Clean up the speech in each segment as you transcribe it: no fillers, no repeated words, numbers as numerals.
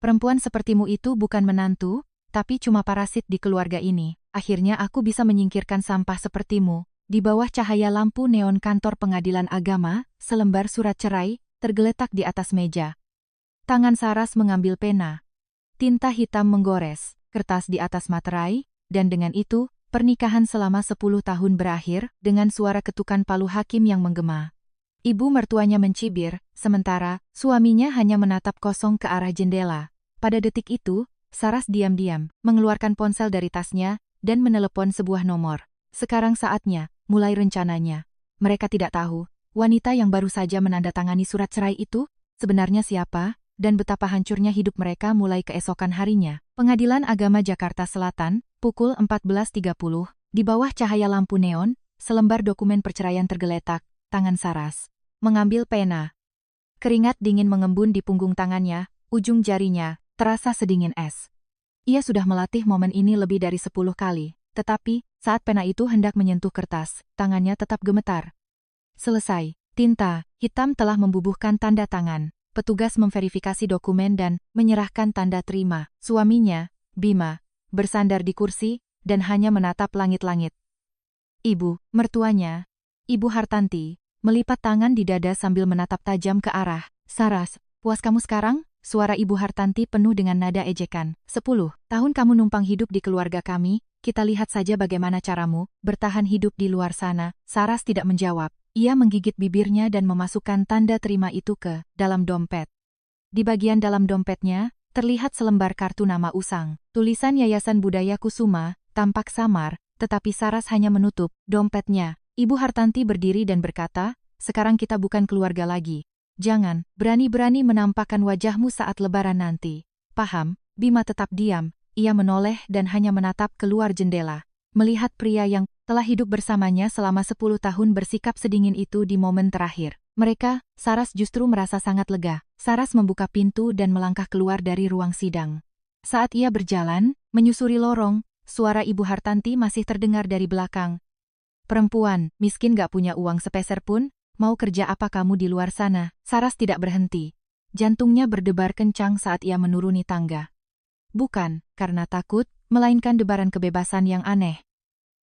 Perempuan sepertimu itu bukan menantu, tapi cuma parasit di keluarga ini. Akhirnya aku bisa menyingkirkan sampah sepertimu. Di bawah cahaya lampu neon kantor pengadilan agama, selembar surat cerai tergeletak di atas meja. Tangan Saras mengambil pena. Tinta hitam menggores kertas di atas materai, dan dengan itu, pernikahan selama 10 tahun berakhir dengan suara ketukan palu hakim yang menggema. Ibu mertuanya mencibir, sementara suaminya hanya menatap kosong ke arah jendela. Pada detik itu, Saras diam-diam mengeluarkan ponsel dari tasnya dan menelepon sebuah nomor. Sekarang saatnya, mulai rencananya. Mereka tidak tahu, wanita yang baru saja menandatangani surat cerai itu sebenarnya siapa, dan betapa hancurnya hidup mereka mulai keesokan harinya. Pengadilan Agama Jakarta Selatan, pukul 14.30, di bawah cahaya lampu neon, selembar dokumen perceraian tergeletak. Tangan Saras mengambil pena. Keringat dingin mengembun di punggung tangannya, ujung jarinya terasa sedingin es. Ia sudah melatih momen ini lebih dari 10 kali, tetapi saat pena itu hendak menyentuh kertas, tangannya tetap gemetar. Selesai, tinta hitam telah membubuhkan tanda tangan. Petugas memverifikasi dokumen dan menyerahkan tanda terima. Suaminya, Bima, bersandar di kursi dan hanya menatap langit-langit. Ibu, mertuanya, Ibu Hartanti, melipat tangan di dada sambil menatap tajam ke arah Saras. Puas kamu sekarang? Suara Ibu Hartanti penuh dengan nada ejekan. 10 tahun kamu numpang hidup di keluarga kami, kita lihat saja bagaimana caramu bertahan hidup di luar sana. Saras tidak menjawab. Ia menggigit bibirnya dan memasukkan tanda terima itu ke dalam dompet. Di bagian dalam dompetnya, terlihat selembar kartu nama usang. Tulisan Yayasan Budaya Kusuma tampak samar, tetapi Saras hanya menutup dompetnya. Ibu Hartanti berdiri dan berkata, sekarang kita bukan keluarga lagi. Jangan berani-berani menampakkan wajahmu saat lebaran nanti. Paham? Bima tetap diam. Ia menoleh dan hanya menatap keluar jendela. Melihat pria yang telah hidup bersamanya selama 10 tahun bersikap sedingin itu di momen terakhir. Mereka, Saras justru merasa sangat lega. Saras membuka pintu dan melangkah keluar dari ruang sidang. Saat ia berjalan, menyusuri lorong, suara Ibu Hartanti masih terdengar dari belakang. Perempuan, miskin gak punya uang sepeser pun, mau kerja apa kamu di luar sana? Saras tidak berhenti. Jantungnya berdebar kencang saat ia menuruni tangga. Bukan karena takut, melainkan debaran kebebasan yang aneh.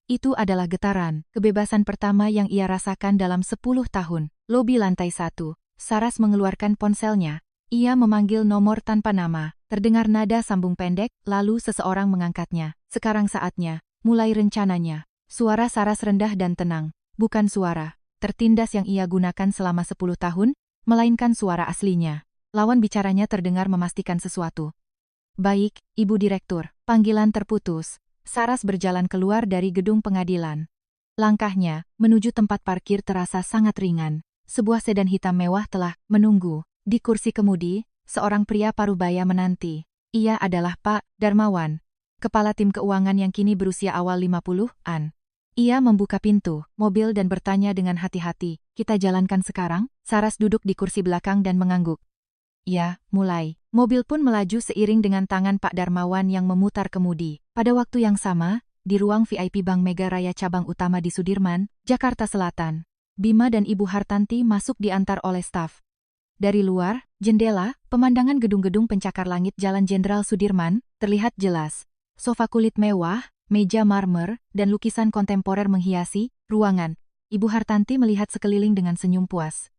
Itu adalah getaran, kebebasan pertama yang ia rasakan dalam 10 tahun. Lobi lantai 1. Saras mengeluarkan ponselnya. Ia memanggil nomor tanpa nama. Terdengar nada sambung pendek, lalu seseorang mengangkatnya. Sekarang saatnya, mulai rencananya. Suara Saras rendah dan tenang. Bukan suara tertindas yang ia gunakan selama 10 tahun, melainkan suara aslinya. Lawan bicaranya terdengar memastikan sesuatu. Baik, Ibu Direktur. Panggilan terputus. Saras berjalan keluar dari gedung pengadilan. Langkahnya menuju tempat parkir terasa sangat ringan. Sebuah sedan hitam mewah telah menunggu. Di kursi kemudi, seorang pria parubaya menanti. Ia adalah Pak Darmawan, kepala tim keuangan yang kini berusia awal 50-an. Ia membuka pintu mobil dan bertanya dengan hati-hati, "Kita jalankan sekarang?" Saras duduk di kursi belakang dan mengangguk. Ya, mulai. Mobil pun melaju seiring dengan tangan Pak Darmawan yang memutar kemudi. Pada waktu yang sama, di ruang VIP Bank Mega Raya cabang utama di Sudirman, Jakarta Selatan, Bima dan Ibu Hartanti masuk diantar oleh staf. Dari luar, jendela, pemandangan gedung-gedung pencakar langit Jalan Jenderal Sudirman terlihat jelas. Sofa kulit mewah, meja marmer, dan lukisan kontemporer menghiasi ruangan. Ibu Hartanti melihat sekeliling dengan senyum puas.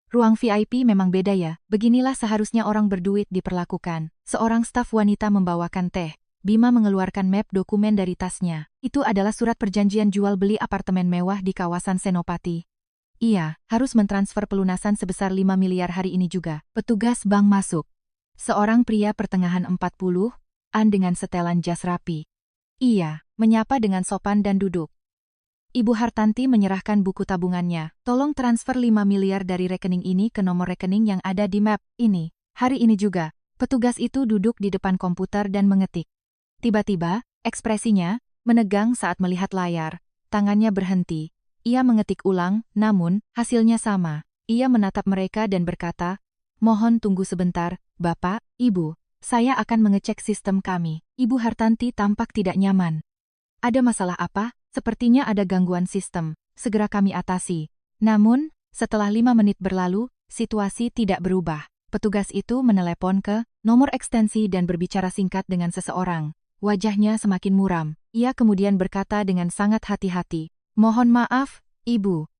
Ruang VIP memang beda ya, beginilah seharusnya orang berduit diperlakukan. Seorang staf wanita membawakan teh. Bima mengeluarkan map dokumen dari tasnya. Itu adalah surat perjanjian jual beli apartemen mewah di kawasan Senopati. Ia harus mentransfer pelunasan sebesar 5 miliar hari ini juga. Petugas bank masuk. Seorang pria pertengahan 40-an dengan setelan jas rapi. Ia menyapa dengan sopan dan duduk. Ibu Hartanti menyerahkan buku tabungannya. Tolong transfer 5 miliar dari rekening ini ke nomor rekening yang ada di map ini. Hari ini juga. Petugas itu duduk di depan komputer dan mengetik. Tiba-tiba, ekspresinya menegang saat melihat layar. Tangannya berhenti. Ia mengetik ulang, namun hasilnya sama. Ia menatap mereka dan berkata, "Mohon tunggu sebentar, Bapak, Ibu. Saya akan mengecek sistem kami." Ibu Hartanti tampak tidak nyaman. "Ada masalah apa? Sepertinya ada gangguan sistem. Segera kami atasi." Namun, setelah 5 menit berlalu, situasi tidak berubah. Petugas itu menelepon ke nomor ekstensi dan berbicara singkat dengan seseorang. Wajahnya semakin muram. Ia kemudian berkata dengan sangat hati-hati, "Mohon maaf, Ibu.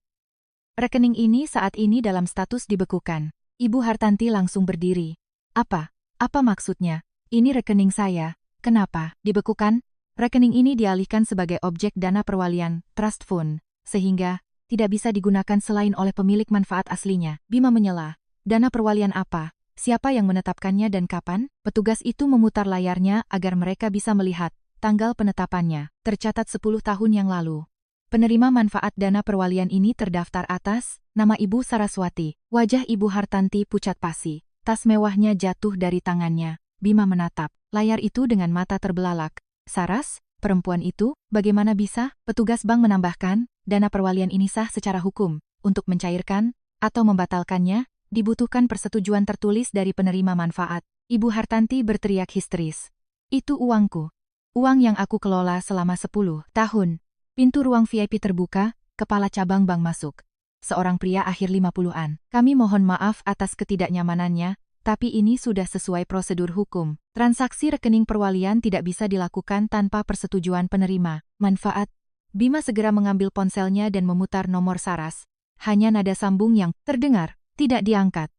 Rekening ini saat ini dalam status dibekukan." Ibu Hartanti langsung berdiri. "Apa? Apa maksudnya? Ini rekening saya. Kenapa dibekukan?" "Rekening ini dialihkan sebagai objek dana perwalian, trust fund, sehingga tidak bisa digunakan selain oleh pemilik manfaat aslinya." Bima menyela. "Dana perwalian apa? Siapa yang menetapkannya dan kapan?" Petugas itu memutar layarnya agar mereka bisa melihat tanggal penetapannya. Tercatat 10 tahun yang lalu. Penerima manfaat dana perwalian ini terdaftar atas nama Ibu Saraswati. Wajah Ibu Hartanti pucat pasi. Tas mewahnya jatuh dari tangannya. Bima menatap layar itu dengan mata terbelalak. "Saras, perempuan itu, bagaimana bisa?" Petugas bank menambahkan, dana perwalian ini sah secara hukum. Untuk mencairkan atau membatalkannya, dibutuhkan persetujuan tertulis dari penerima manfaat. Ibu Hartanti berteriak histeris. "Itu uangku. Uang yang aku kelola selama 10 tahun." Pintu ruang VIP terbuka, kepala cabang bank masuk. Seorang pria akhir 50-an. "Kami mohon maaf atas ketidaknyamanannya, tapi ini sudah sesuai prosedur hukum. Transaksi rekening perwalian tidak bisa dilakukan tanpa persetujuan penerima manfaat." Bima segera mengambil ponselnya dan memutar nomor Saras. Hanya nada sambung yang terdengar. Tidak diangkat.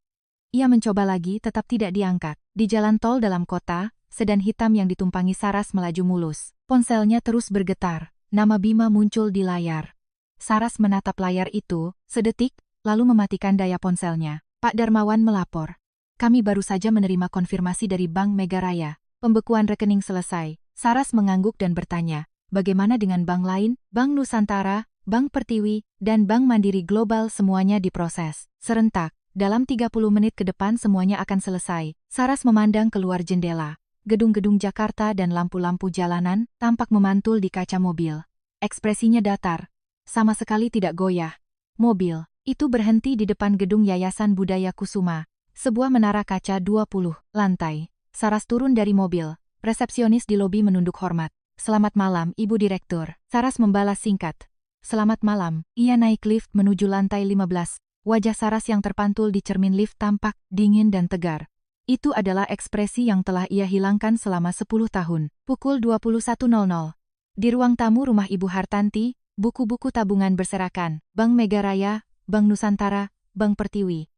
Ia mencoba lagi, tetap tidak diangkat. Di jalan tol dalam kota, sedan hitam yang ditumpangi Saras melaju mulus. Ponselnya terus bergetar. Nama Bima muncul di layar. Saras menatap layar itu, sedetik, lalu mematikan daya ponselnya. "Pak Darmawan melapor. Kami baru saja menerima konfirmasi dari Bank Mega Raya. Pembekuan rekening selesai." Saras mengangguk dan bertanya, "Bagaimana dengan bank lain? Bank Nusantara, Bank Pertiwi, dan Bank Mandiri Global semuanya diproses serentak. Dalam 30 menit ke depan semuanya akan selesai." Saras memandang keluar jendela. Gedung-gedung Jakarta dan lampu-lampu jalanan tampak memantul di kaca mobil. Ekspresinya datar. Sama sekali tidak goyah. Mobil itu berhenti di depan gedung Yayasan Budaya Kusuma. Sebuah menara kaca 20 lantai. Saras turun dari mobil. Resepsionis di lobi menunduk hormat. "Selamat malam, Ibu Direktur." Saras membalas singkat. "Selamat malam." Ia naik lift menuju lantai 15. Wajah Saras yang terpantul di cermin lift tampak dingin dan tegar. Itu adalah ekspresi yang telah ia hilangkan selama 10 tahun. Pukul 21.00. Di ruang tamu rumah Ibu Hartanti, buku-buku tabungan berserakan. Bank Mega Raya, Bank Nusantara, Bank Pertiwi.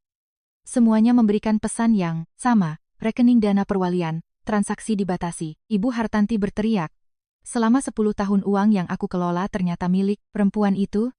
Semuanya memberikan pesan yang sama. Rekening dana perwalian, transaksi dibatasi. Ibu Hartanti berteriak. "Selama 10 tahun uang yang aku kelola ternyata milik perempuan itu?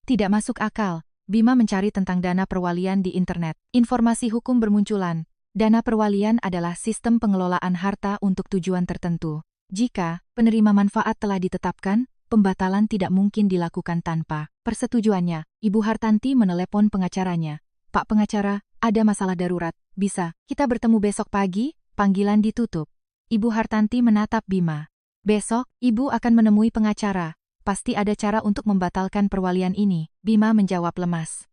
Tidak masuk akal." Bima mencari tentang dana perwalian di internet. Informasi hukum bermunculan. Dana perwalian adalah sistem pengelolaan harta untuk tujuan tertentu. Jika penerima manfaat telah ditetapkan, pembatalan tidak mungkin dilakukan tanpa persetujuannya. Ibu Hartanti menelepon pengacaranya. "Pak pengacara, ada masalah darurat. Bisa kita bertemu besok pagi?" Panggilan ditutup. Ibu Hartanti menatap Bima. "Besok, Ibu akan menemui pengacara. Pasti ada cara untuk membatalkan perwalian ini." Bima menjawab lemas.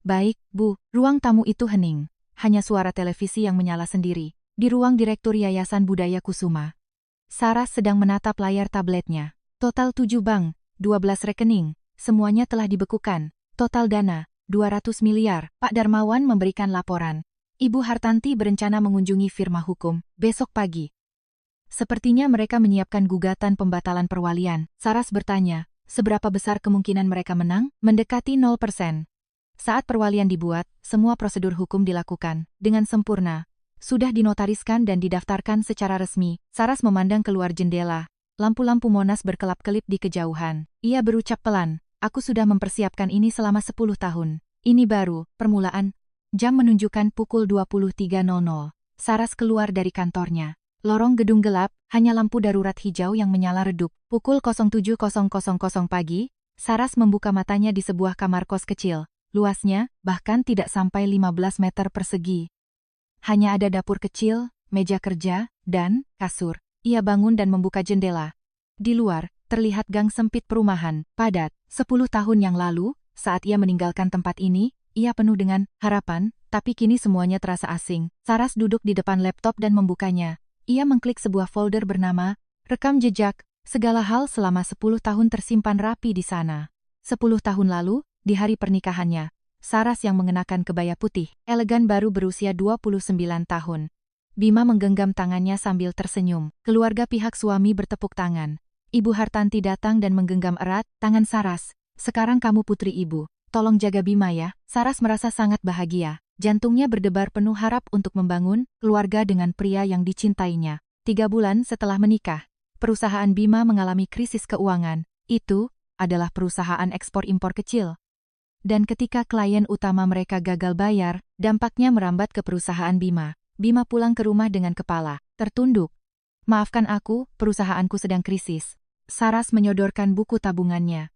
"Baik, Bu." Ruang tamu itu hening. Hanya suara televisi yang menyala sendiri. Di ruang Direktur Yayasan Budaya Kusuma. Saras sedang menatap layar tabletnya. Total 7 bank, 12 rekening, semuanya telah dibekukan. Total dana, 200 miliar. Pak Darmawan memberikan laporan. Ibu Hartanti berencana mengunjungi firma hukum besok pagi. Sepertinya mereka menyiapkan gugatan pembatalan perwalian. Saras bertanya, seberapa besar kemungkinan mereka menang? Mendekati 0%. Saat perwalian dibuat, semua prosedur hukum dilakukan dengan sempurna. Sudah dinotariskan dan didaftarkan secara resmi. Saras memandang keluar jendela. Lampu-lampu Monas berkelap-kelip di kejauhan. Ia berucap pelan, "Aku sudah mempersiapkan ini selama 10 tahun. Ini baru permulaan." Jam menunjukkan pukul 23.00. Saras keluar dari kantornya. Lorong gedung gelap, hanya lampu darurat hijau yang menyala redup. Pukul 07.00 pagi, Saras membuka matanya di sebuah kamar kos kecil. Luasnya, bahkan tidak sampai 15 meter persegi. Hanya ada dapur kecil, meja kerja, dan kasur. Ia bangun dan membuka jendela. Di luar, terlihat gang sempit perumahan, padat. 10 tahun yang lalu, saat ia meninggalkan tempat ini, ia penuh dengan harapan, tapi kini semuanya terasa asing. Saras duduk di depan laptop dan membukanya. Ia mengklik sebuah folder bernama Rekam Jejak. Segala hal selama 10 tahun tersimpan rapi di sana. 10 tahun lalu, di hari pernikahannya, Saras yang mengenakan kebaya putih, elegan baru berusia 29 tahun. Bima menggenggam tangannya sambil tersenyum. Keluarga pihak suami bertepuk tangan. Ibu Hartanti datang dan menggenggam erat tangan Saras. Sekarang kamu putri ibu. Tolong jaga Bima ya. Saras merasa sangat bahagia. Jantungnya berdebar penuh harap untuk membangun keluarga dengan pria yang dicintainya. 3 bulan setelah menikah, perusahaan Bima mengalami krisis keuangan. Itu adalah perusahaan ekspor-impor kecil. Dan ketika klien utama mereka gagal bayar, dampaknya merambat ke perusahaan Bima. Bima pulang ke rumah dengan kepala tertunduk. Maafkan aku, perusahaanku sedang krisis. Saras menyodorkan buku tabungannya.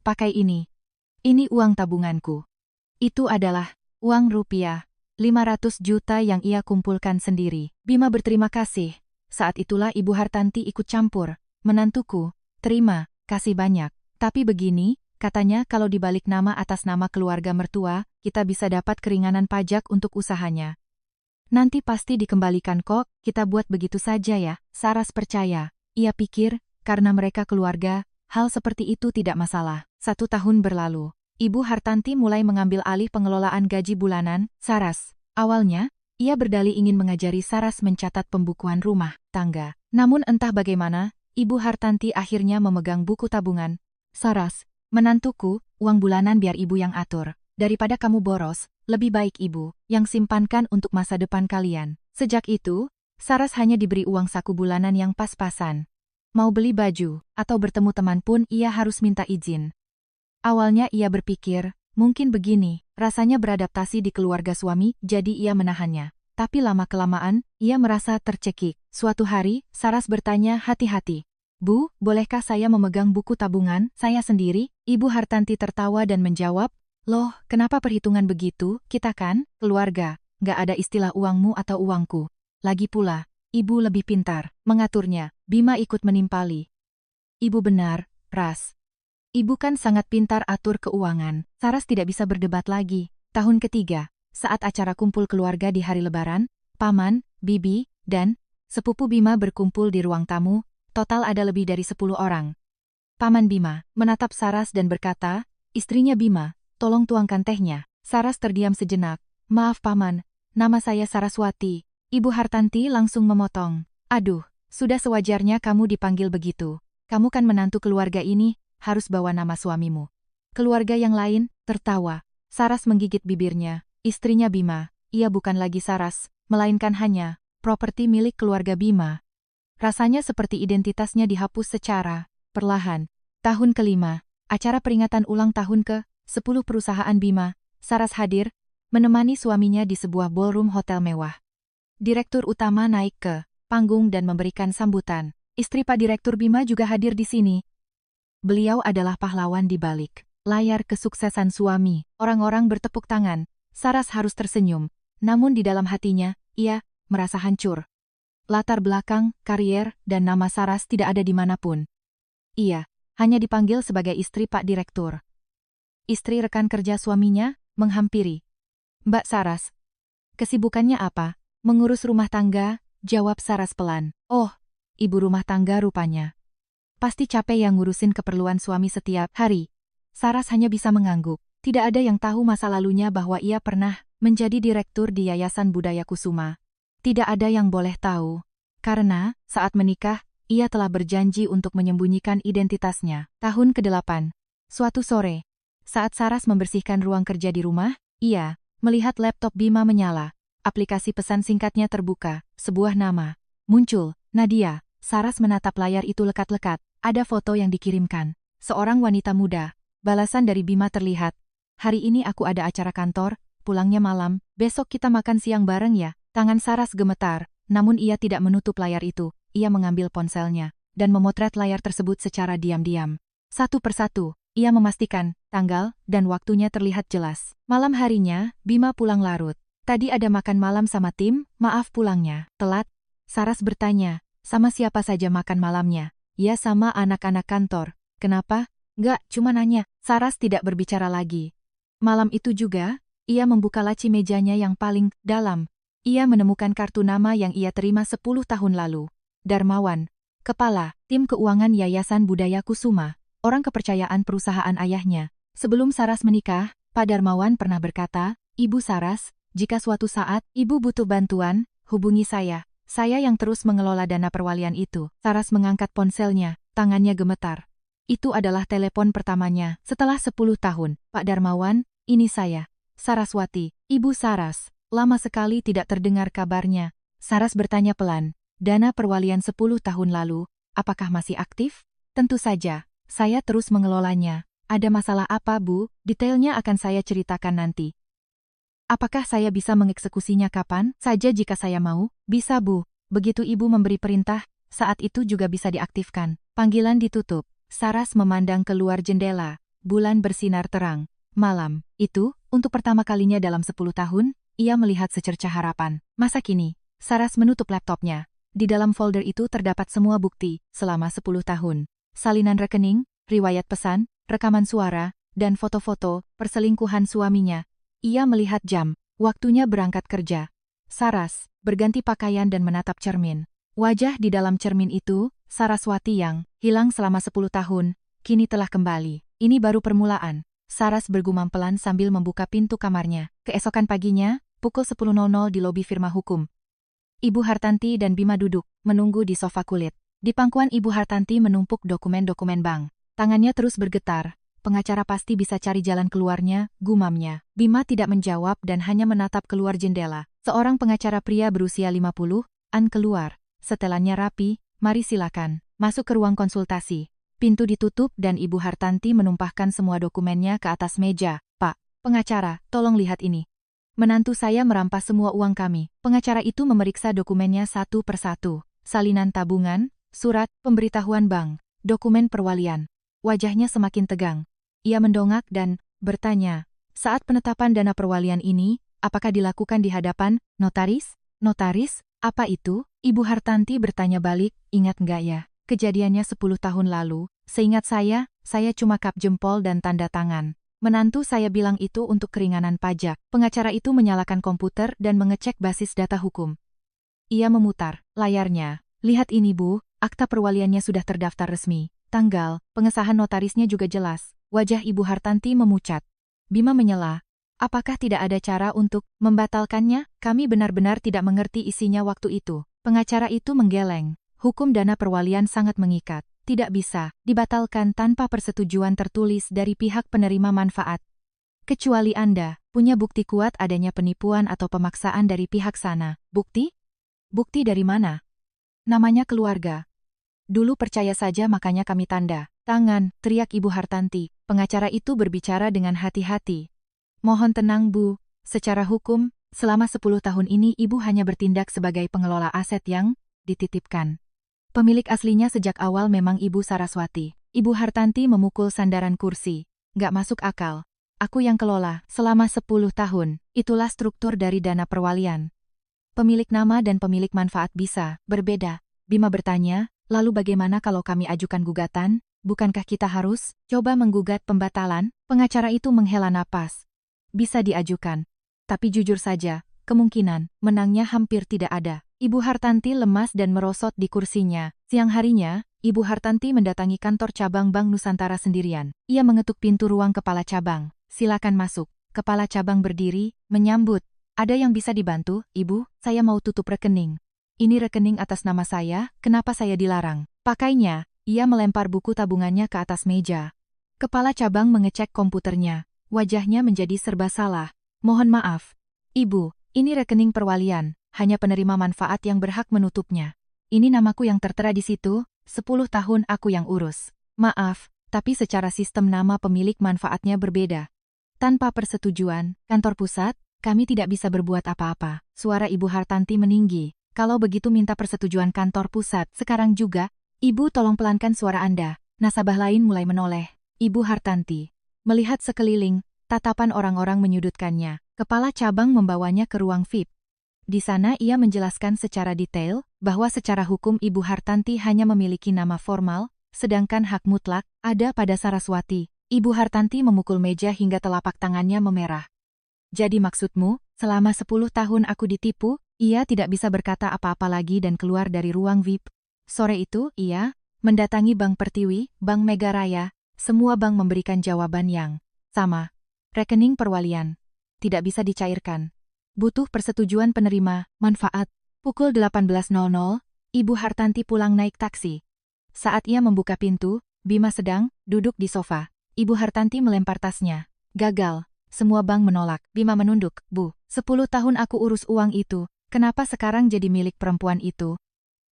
Pakai ini. Ini uang tabunganku. Itu adalah uang rupiah 500 juta yang ia kumpulkan sendiri. Bima berterima kasih. Saat itulah Ibu Hartanti ikut campur. Menantuku, terima kasih banyak. Tapi begini, katanya kalau dibalik nama atas nama keluarga mertua, kita bisa dapat keringanan pajak untuk usahanya. Nanti pasti dikembalikan kok, kita buat begitu saja ya. Saras percaya. Ia pikir, karena mereka keluarga, hal seperti itu tidak masalah. 1 tahun berlalu. Ibu Hartanti mulai mengambil alih pengelolaan gaji bulanan Saras. Awalnya, ia berdalih ingin mengajari Saras mencatat pembukuan rumah tangga. Namun entah bagaimana, Ibu Hartanti akhirnya memegang buku tabungan. Saras, menantuku, uang bulanan biar ibu yang atur. Daripada kamu boros, lebih baik ibu yang simpankan untuk masa depan kalian. Sejak itu, Saras hanya diberi uang saku bulanan yang pas-pasan. Mau beli baju, atau bertemu teman pun ia harus minta izin. Awalnya ia berpikir, mungkin begini, rasanya beradaptasi di keluarga suami, jadi ia menahannya. Tapi lama-kelamaan, ia merasa tercekik. Suatu hari, Saras bertanya hati-hati. Bu, bolehkah saya memegang buku tabungan saya sendiri? Ibu Hartanti tertawa dan menjawab, loh, kenapa perhitungan begitu? Kita kan, keluarga, nggak ada istilah uangmu atau uangku. Lagi pula, ibu lebih pintar mengaturnya. Bima ikut menimpali. Ibu benar, Ras. Ibu kan sangat pintar atur keuangan. Saras tidak bisa berdebat lagi. Tahun ketiga, saat acara kumpul keluarga di hari Lebaran, paman, bibi, dan sepupu Bima berkumpul di ruang tamu. Total ada lebih dari 10 orang. Paman Bima menatap Saras dan berkata, istrinya Bima, tolong tuangkan tehnya. Saras terdiam sejenak. Maaf paman, nama saya Saraswati. Ibu Hartanti langsung memotong. Aduh, sudah sewajarnya kamu dipanggil begitu. Kamu kan menantu keluarga ini, harus bawa nama suamimu. Keluarga yang lain tertawa. Saras menggigit bibirnya. Istrinya Bima, ia bukan lagi Saras, melainkan hanya properti milik keluarga Bima. Rasanya seperti identitasnya dihapus secara perlahan. Tahun kelima, acara peringatan ulang tahun ke-10 perusahaan Bima, Saras hadir, menemani suaminya di sebuah ballroom hotel mewah. Direktur utama naik ke panggung dan memberikan sambutan. Istri Pak Direktur Bima juga hadir di sini. Beliau adalah pahlawan di balik layar kesuksesan suami. Orang-orang bertepuk tangan. Saras harus tersenyum. Namun di dalam hatinya, ia merasa hancur. Latar belakang, karier, dan nama Saras tidak ada dimanapun. Ia hanya dipanggil sebagai istri Pak Direktur. Istri rekan kerja suaminya menghampiri. Mbak Saras, kesibukannya apa? Mengurus rumah tangga, jawab Saras pelan. Oh, ibu rumah tangga rupanya. Pasti capek yang ngurusin keperluan suami setiap hari. Saras hanya bisa mengangguk. Tidak ada yang tahu masa lalunya bahwa ia pernah menjadi direktur di Yayasan Budaya Kusuma. Tidak ada yang boleh tahu. Karena, saat menikah, ia telah berjanji untuk menyembunyikan identitasnya. Tahun ke-8. Suatu sore, saat Saras membersihkan ruang kerja di rumah, ia melihat laptop Bima menyala. Aplikasi pesan singkatnya terbuka. Sebuah nama muncul. Nadia. Saras menatap layar itu lekat-lekat. Ada foto yang dikirimkan. Seorang wanita muda. Balasan dari Bima terlihat. Hari ini aku ada acara kantor, pulangnya malam. Besok kita makan siang bareng ya. Tangan Saras gemetar. Namun ia tidak menutup layar itu. Ia mengambil ponselnya dan memotret layar tersebut secara diam-diam. Satu persatu, ia memastikan tanggal dan waktunya terlihat jelas. Malam harinya, Bima pulang larut. Tadi ada makan malam sama tim, maaf pulangnya telat. Saras bertanya, sama siapa saja makan malamnya? Ya sama anak-anak kantor. Kenapa? Enggak, cuma nanya. Saras tidak berbicara lagi. Malam itu juga, ia membuka laci mejanya yang paling dalam. Ia menemukan kartu nama yang ia terima 10 tahun lalu. Darmawan, Kepala Tim Keuangan Yayasan Budaya Kusuma, orang kepercayaan perusahaan ayahnya. Sebelum Saras menikah, Pak Darmawan pernah berkata, Ibu Saras, jika suatu saat Ibu butuh bantuan, hubungi saya. Saya yang terus mengelola dana perwalian itu. Saras mengangkat ponselnya, tangannya gemetar. Itu adalah telepon pertamanya setelah 10 tahun. Pak Darmawan, ini saya. Saraswati, Ibu Saras. Lama sekali tidak terdengar kabarnya. Saras bertanya pelan. Dana perwalian 10 tahun lalu, apakah masih aktif? Tentu saja, saya terus mengelolanya. Ada masalah apa, Bu? Detailnya akan saya ceritakan nanti. Apakah saya bisa mengeksekusinya kapan saja jika saya mau? Bisa, Bu. Begitu Ibu memberi perintah, saat itu juga bisa diaktifkan. Panggilan ditutup. Saras memandang keluar jendela. Bulan bersinar terang. Malam itu, untuk pertama kalinya dalam 10 tahun, ia melihat secercah harapan. Masa kini, Saras menutup laptopnya. Di dalam folder itu terdapat semua bukti selama 10 tahun. Salinan rekening, riwayat pesan, rekaman suara, dan foto-foto perselingkuhan suaminya. Ia melihat jam, waktunya berangkat kerja. Saras berganti pakaian dan menatap cermin. Wajah di dalam cermin itu, Saraswati yang hilang selama 10 tahun, kini telah kembali. Ini baru permulaan. Saras bergumam pelan sambil membuka pintu kamarnya. Keesokan paginya, pukul 10.00 di lobi firma hukum. Ibu Hartanti dan Bima duduk, menunggu di sofa kulit. Di pangkuan Ibu Hartanti menumpuk dokumen-dokumen bank. Tangannya terus bergetar. Pengacara pasti bisa cari jalan keluarnya, gumamnya. Bima tidak menjawab dan hanya menatap keluar jendela. Seorang pengacara pria berusia 50-an keluar. Setelannya rapi, mari silakan. Masuk ke ruang konsultasi. Pintu ditutup dan Ibu Hartanti menumpahkan semua dokumennya ke atas meja. Pak, pengacara, tolong lihat ini. Menantu saya merampas semua uang kami. Pengacara itu memeriksa dokumennya satu persatu. Salinan tabungan, surat, pemberitahuan bank, dokumen perwalian. Wajahnya semakin tegang. Ia mendongak dan bertanya, saat penetapan dana perwalian ini, apakah dilakukan di hadapan notaris? Notaris? Apa itu? Ibu Hartanti bertanya balik, ingat nggak ya? Kejadiannya 10 tahun lalu, seingat saya cuma kap jempol dan tanda tangan. Menantu saya bilang itu untuk keringanan pajak. Pengacara itu menyalakan komputer dan mengecek basis data hukum. Ia memutar layarnya. Lihat ini, Bu, akta perwaliannya sudah terdaftar resmi. Tanggal, pengesahan notarisnya juga jelas. Wajah Ibu Hartanti memucat. Bima menyela. Apakah tidak ada cara untuk membatalkannya? Kami benar-benar tidak mengerti isinya waktu itu. Pengacara itu menggeleng. Hukum dana perwalian sangat mengikat. Tidak bisa dibatalkan tanpa persetujuan tertulis dari pihak penerima manfaat. Kecuali Anda punya bukti kuat adanya penipuan atau pemaksaan dari pihak sana. Bukti? Bukti dari mana? Namanya keluarga. Dulu percaya saja makanya kami tanda tangan, teriak Ibu Hartanti. Pengacara itu berbicara dengan hati-hati. Mohon tenang, Bu. Secara hukum, selama 10 tahun ini Ibu hanya bertindak sebagai pengelola aset yang dititipkan. Pemilik aslinya sejak awal memang Ibu Saraswati. Ibu Hartanti memukul sandaran kursi. Nggak masuk akal. Aku yang kelola selama 10 tahun. Itulah struktur dari dana perwalian. Pemilik nama dan pemilik manfaat bisa berbeda. Bima bertanya, lalu bagaimana kalau kami ajukan gugatan? Bukankah kita harus coba menggugat pembatalan? Pengacara itu menghela napas. Bisa diajukan. Tapi jujur saja, kemungkinan menangnya hampir tidak ada. Ibu Hartanti lemas dan merosot di kursinya. Siang harinya, Ibu Hartanti mendatangi kantor cabang Bank Nusantara sendirian. Ia mengetuk pintu ruang kepala cabang. Silakan masuk. Kepala cabang berdiri, menyambut. Ada yang bisa dibantu, Ibu? Saya mau tutup rekening. Ini rekening atas nama saya, kenapa saya dilarang? Pakainya. Ia melempar buku tabungannya ke atas meja. Kepala cabang mengecek komputernya. Wajahnya menjadi serba salah. Mohon maaf. Ibu, ini rekening perwalian. Hanya penerima manfaat yang berhak menutupnya. Ini namaku yang tertera di situ, 10 tahun aku yang urus. Maaf, tapi secara sistem nama pemilik manfaatnya berbeda. Tanpa persetujuan kantor pusat, kami tidak bisa berbuat apa-apa. Suara Ibu Hartanti meninggi. Kalau begitu minta persetujuan kantor pusat sekarang juga. Ibu tolong pelankan suara Anda. Nasabah lain mulai menoleh. Ibu Hartanti melihat sekeliling, tatapan orang-orang menyudutkannya. Kepala cabang membawanya ke ruang VIP. Di sana ia menjelaskan secara detail bahwa secara hukum Ibu Hartanti hanya memiliki nama formal, sedangkan hak mutlak ada pada Saraswati. Ibu Hartanti memukul meja hingga telapak tangannya memerah. Jadi maksudmu, selama 10 tahun aku ditipu, ia tidak bisa berkata apa-apa lagi dan keluar dari ruang VIP. Sore itu, ia mendatangi Bank Pertiwi, Bank Megaraya. Semua bank memberikan jawaban yang sama. Rekening perwalian tidak bisa dicairkan. Butuh persetujuan penerima manfaat. Pukul 18.00, Ibu Hartanti pulang naik taksi. Saat ia membuka pintu, Bima sedang duduk di sofa. Ibu Hartanti melempar tasnya. Gagal. Semua bank menolak. Bima menunduk. Bu, 10 tahun aku urus uang itu. Kenapa sekarang jadi milik perempuan itu?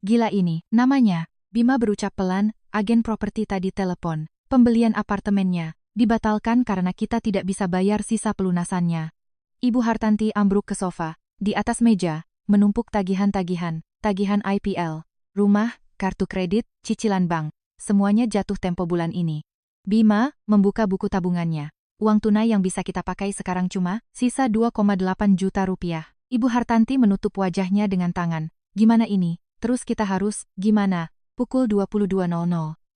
Gila ini. Namanya. Bima berucap pelan, agen properti tadi telepon. Pembelian apartemennya dibatalkan karena kita tidak bisa bayar sisa pelunasannya. Ibu Hartanti ambruk ke sofa. Di atas meja, menumpuk tagihan-tagihan, tagihan IPL, rumah, kartu kredit, cicilan bank. Semuanya jatuh tempo bulan ini. Bima membuka buku tabungannya. Uang tunai yang bisa kita pakai sekarang cuma sisa 2,8 juta rupiah. Ibu Hartanti menutup wajahnya dengan tangan. Gimana ini? Terus kita harus gimana? Pukul 22.00.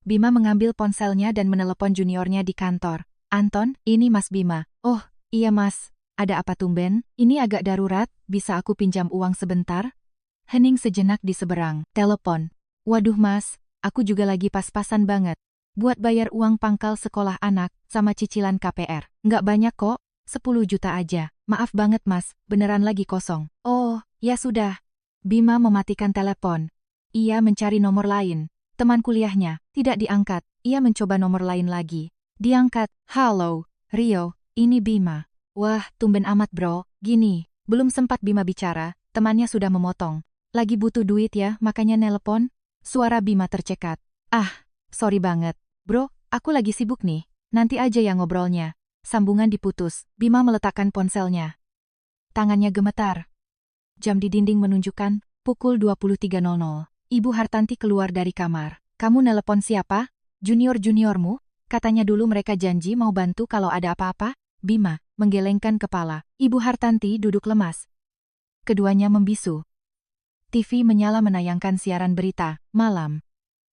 Bima mengambil ponselnya dan menelepon juniornya di kantor. Anton, ini Mas Bima. Oh, iya Mas. Ada apa tumben? Ini agak darurat, bisa aku pinjam uang sebentar? Hening sejenak di seberang. Telepon. Waduh Mas, aku juga lagi pas-pasan banget. Buat bayar uang pangkal sekolah anak, sama cicilan KPR. Nggak banyak kok, 10 juta aja. Maaf banget Mas, beneran lagi kosong. Oh, ya sudah. Bima mematikan telepon. Ia mencari nomor lain. Teman kuliahnya, tidak diangkat. Ia mencoba nomor lain lagi. Diangkat. Halo, Rio, ini Bima. Wah, tumben amat bro, gini, belum sempat Bima bicara, temannya sudah memotong. Lagi butuh duit ya, makanya nelpon. Suara Bima tercekat. Ah, sorry banget. Bro, aku lagi sibuk nih, nanti aja ya ngobrolnya. Sambungan diputus, Bima meletakkan ponselnya. Tangannya gemetar. Jam di dinding menunjukkan, pukul 23.00. Ibu Hartanti keluar dari kamar. Kamu nelpon siapa? Junior-juniormu? Katanya dulu mereka janji mau bantu kalau ada apa-apa. Bima menggelengkan kepala. Ibu Hartanti duduk lemas. Keduanya membisu. TV menyala menayangkan siaran berita malam.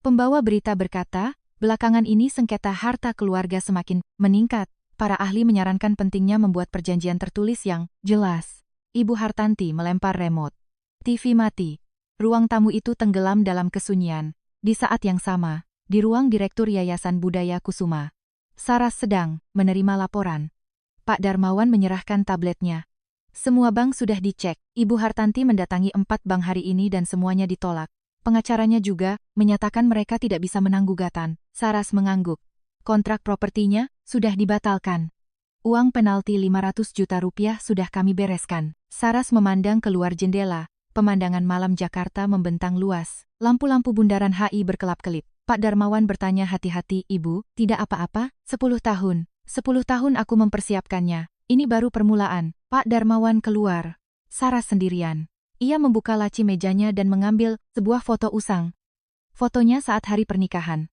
Pembawa berita berkata, belakangan ini sengketa harta keluarga semakin meningkat. Para ahli menyarankan pentingnya membuat perjanjian tertulis yang jelas. Ibu Hartanti melempar remote. TV mati. Ruang tamu itu tenggelam dalam kesunyian. Di saat yang sama, di ruang Direktur Yayasan Budaya Kusuma, Saras sedang menerima laporan. Pak Darmawan menyerahkan tabletnya. Semua bank sudah dicek. Ibu Hartanti mendatangi 4 bank hari ini dan semuanya ditolak. Pengacaranya juga menyatakan mereka tidak bisa menang gugatan. Saras mengangguk. Kontrak propertinya sudah dibatalkan. Uang penalti 500 juta rupiah sudah kami bereskan. Saras memandang keluar jendela. Pemandangan malam Jakarta membentang luas. Lampu-lampu bundaran HI berkelap-kelip. Pak Darmawan bertanya hati-hati, Ibu, tidak apa-apa? 10 tahun. 10 tahun aku mempersiapkannya. Ini baru permulaan. Pak Darmawan keluar. Saras sendirian. Ia membuka laci mejanya dan mengambil sebuah foto usang. Fotonya saat hari pernikahan.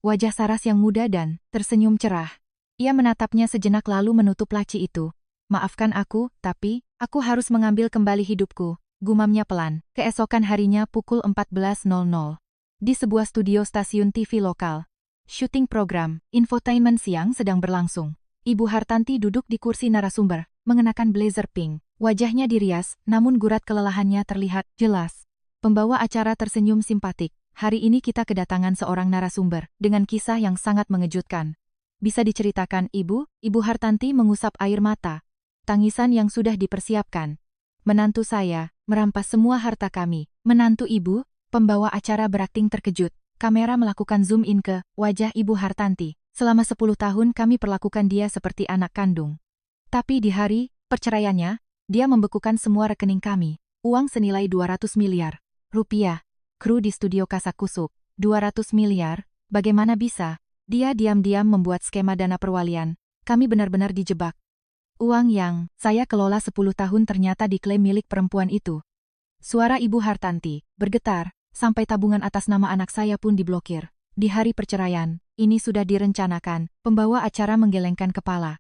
Wajah Saras yang muda dan tersenyum cerah. Ia menatapnya sejenak lalu menutup laci itu. Maafkan aku, tapi aku harus mengambil kembali hidupku. Gumamnya pelan. Keesokan harinya pukul 14.00. Di sebuah studio stasiun TV lokal. Syuting program infotainment siang sedang berlangsung. Ibu Hartanti duduk di kursi narasumber, mengenakan blazer pink. Wajahnya dirias, namun gurat kelelahannya terlihat jelas. Pembawa acara tersenyum simpatik. Hari ini kita kedatangan seorang narasumber dengan kisah yang sangat mengejutkan. Bisa diceritakan, Ibu? Ibu Hartanti mengusap air mata. Tangisan yang sudah dipersiapkan. Menantu saya merampas semua harta kami. Menantu Ibu? Pembawa acara berakting terkejut. Kamera melakukan zoom in ke wajah Ibu Hartanti. Selama 10 tahun kami perlakukan dia seperti anak kandung. Tapi di hari perceraiannya, dia membekukan semua rekening kami. Uang senilai 200 miliar rupiah. Kru di studio kasakusuk. 200 miliar? Bagaimana bisa? Dia diam-diam membuat skema dana perwalian. Kami benar-benar dijebak. Uang yang saya kelola 10 tahun ternyata diklaim milik perempuan itu. Suara Ibu Hartanti bergetar. Sampai tabungan atas nama anak saya pun diblokir. Di hari perceraian, ini sudah direncanakan. Pembawa acara menggelengkan kepala.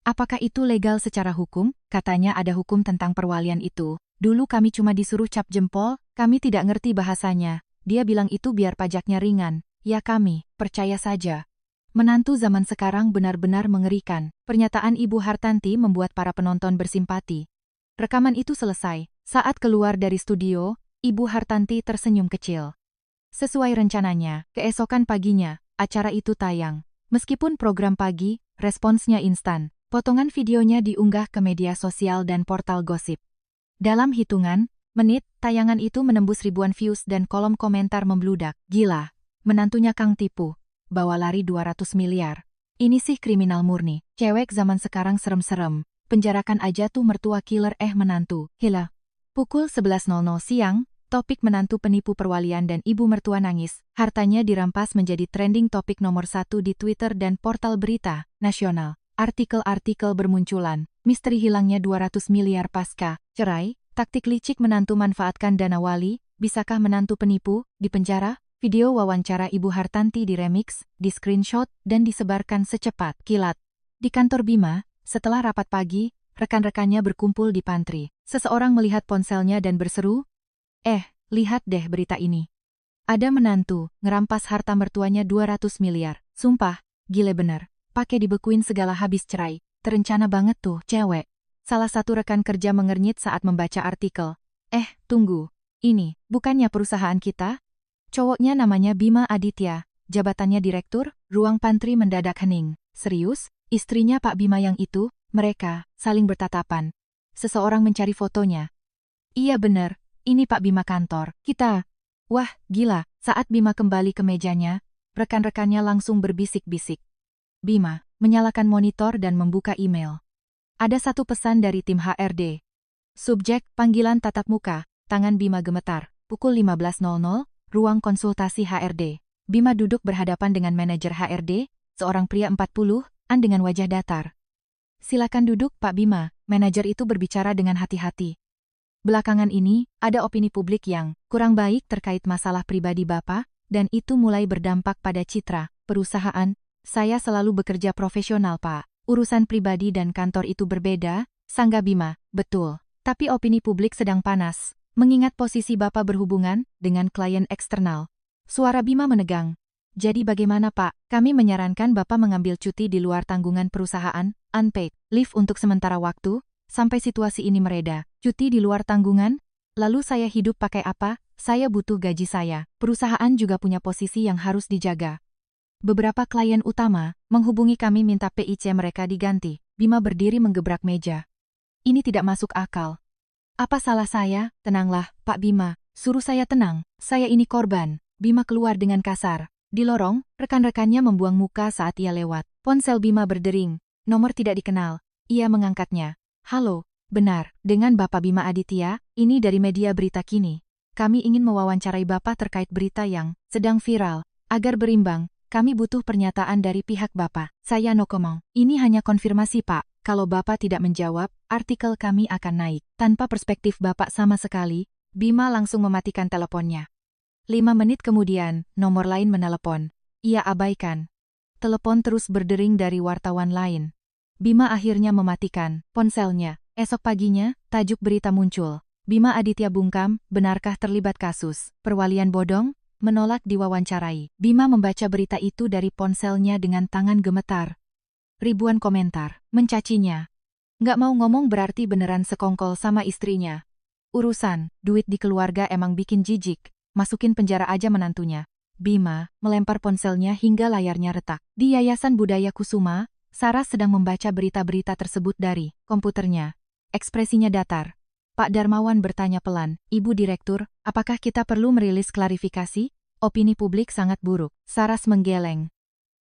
Apakah itu legal secara hukum? Katanya ada hukum tentang perwalian itu. Dulu kami cuma disuruh cap jempol, kami tidak ngerti bahasanya. Dia bilang itu biar pajaknya ringan. Ya kami, percaya saja. Menantu zaman sekarang benar-benar mengerikan. Pernyataan Ibu Hartanti membuat para penonton bersimpati. Rekaman itu selesai. Saat keluar dari studio, Ibu Hartanti tersenyum kecil. Sesuai rencananya, keesokan paginya, acara itu tayang. Meskipun program pagi, responsnya instan. Potongan videonya diunggah ke media sosial dan portal gosip. Dalam hitungan menit, tayangan itu menembus ribuan views dan kolom komentar membludak. Gila, menantunya Kang tipu. Bawa lari 200 miliar. Ini sih kriminal murni. Cewek zaman sekarang serem-serem. Penjarakan aja tuh mertua killer menantu. Hila. Pukul 11.00 siang, topik menantu penipu perwalian dan ibu mertua nangis. Hartanya dirampas menjadi trending topik nomor 1 di Twitter dan portal berita nasional. Artikel-artikel bermunculan. Misteri hilangnya 200 miliar pasca cerai. Taktik licik menantu manfaatkan dana wali, bisakah menantu penipu dipenjara? Video wawancara Ibu Hartanti diremix, di-screenshot, dan disebarkan secepat kilat. Di kantor Bima, setelah rapat pagi, rekan-rekannya berkumpul di pantry. Seseorang melihat ponselnya dan berseru, lihat deh berita ini. Ada menantu, ngerampas harta mertuanya 200 miliar. Sumpah, gile bener. Pakai dibekuin segala habis cerai. Terencana banget tuh, cewek. Salah satu rekan kerja mengernyit saat membaca artikel. Tunggu. Ini, bukannya perusahaan kita? Cowoknya namanya Bima Aditya, jabatannya direktur. Ruang pantry mendadak hening. Serius? Istrinya Pak Bima yang itu? Mereka saling bertatapan. Seseorang mencari fotonya. Iya bener, ini Pak Bima kantor kita. Wah, gila. Saat Bima kembali ke mejanya, rekan-rekannya langsung berbisik-bisik. Bima menyalakan monitor dan membuka email. Ada satu pesan dari tim HRD. Subjek, panggilan tatap muka, tangan Bima gemetar. Pukul 15.00, ruang konsultasi HRD. Bima duduk berhadapan dengan manajer HRD, seorang pria 40-an dengan wajah datar. Silakan duduk Pak Bima, manajer itu berbicara dengan hati-hati. Belakangan ini, ada opini publik yang kurang baik terkait masalah pribadi Bapak, dan itu mulai berdampak pada citra perusahaan. Saya selalu bekerja profesional Pak. Urusan pribadi dan kantor itu berbeda, sangga Bima, betul. Tapi opini publik sedang panas, mengingat posisi Bapak berhubungan dengan klien eksternal. Suara Bima menegang. Jadi bagaimana Pak? Kami menyarankan Bapak mengambil cuti di luar tanggungan perusahaan, unpaid leave untuk sementara waktu, sampai situasi ini mereda. Cuti di luar tanggungan? Lalu saya hidup pakai apa? Saya butuh gaji saya. Perusahaan juga punya posisi yang harus dijaga. Beberapa klien utama menghubungi kami minta PIC mereka diganti. Bima berdiri menggebrak meja. Ini tidak masuk akal. Apa salah saya? Tenanglah, Pak Bima. Suruh saya tenang. Saya ini korban. Bima keluar dengan kasar. Di lorong, rekan-rekannya membuang muka saat ia lewat. Ponsel Bima berdering. Nomor tidak dikenal. Ia mengangkatnya. Halo, benar. Dengan Bapak Bima Aditya, ini dari media berita kini. Kami ingin mewawancarai Bapak terkait berita yang sedang viral. Agar berimbang, kami butuh pernyataan dari pihak Bapak. Saya no comment. Ini hanya konfirmasi Pak. Kalau Bapak tidak menjawab, artikel kami akan naik. Tanpa perspektif Bapak sama sekali, Bima langsung mematikan teleponnya. 5 menit kemudian, nomor lain menelepon. Ia abaikan. Telepon terus berdering dari wartawan lain. Bima akhirnya mematikan ponselnya. Esok paginya, tajuk berita muncul. Bima Aditya bungkam, benarkah terlibat kasus perwalian bodong? Menolak diwawancarai. Bima membaca berita itu dari ponselnya dengan tangan gemetar. Ribuan komentar mencacinya. Nggak mau ngomong berarti beneran sekongkol sama istrinya. Urusan duit di keluarga emang bikin jijik. Masukin penjara aja menantunya. Bima melempar ponselnya hingga layarnya retak. Di Yayasan Budaya Kusuma, Saras sedang membaca berita-berita tersebut dari komputernya. Ekspresinya datar. Pak Darmawan bertanya pelan, Ibu Direktur, apakah kita perlu merilis klarifikasi? Opini publik sangat buruk. Saras menggeleng.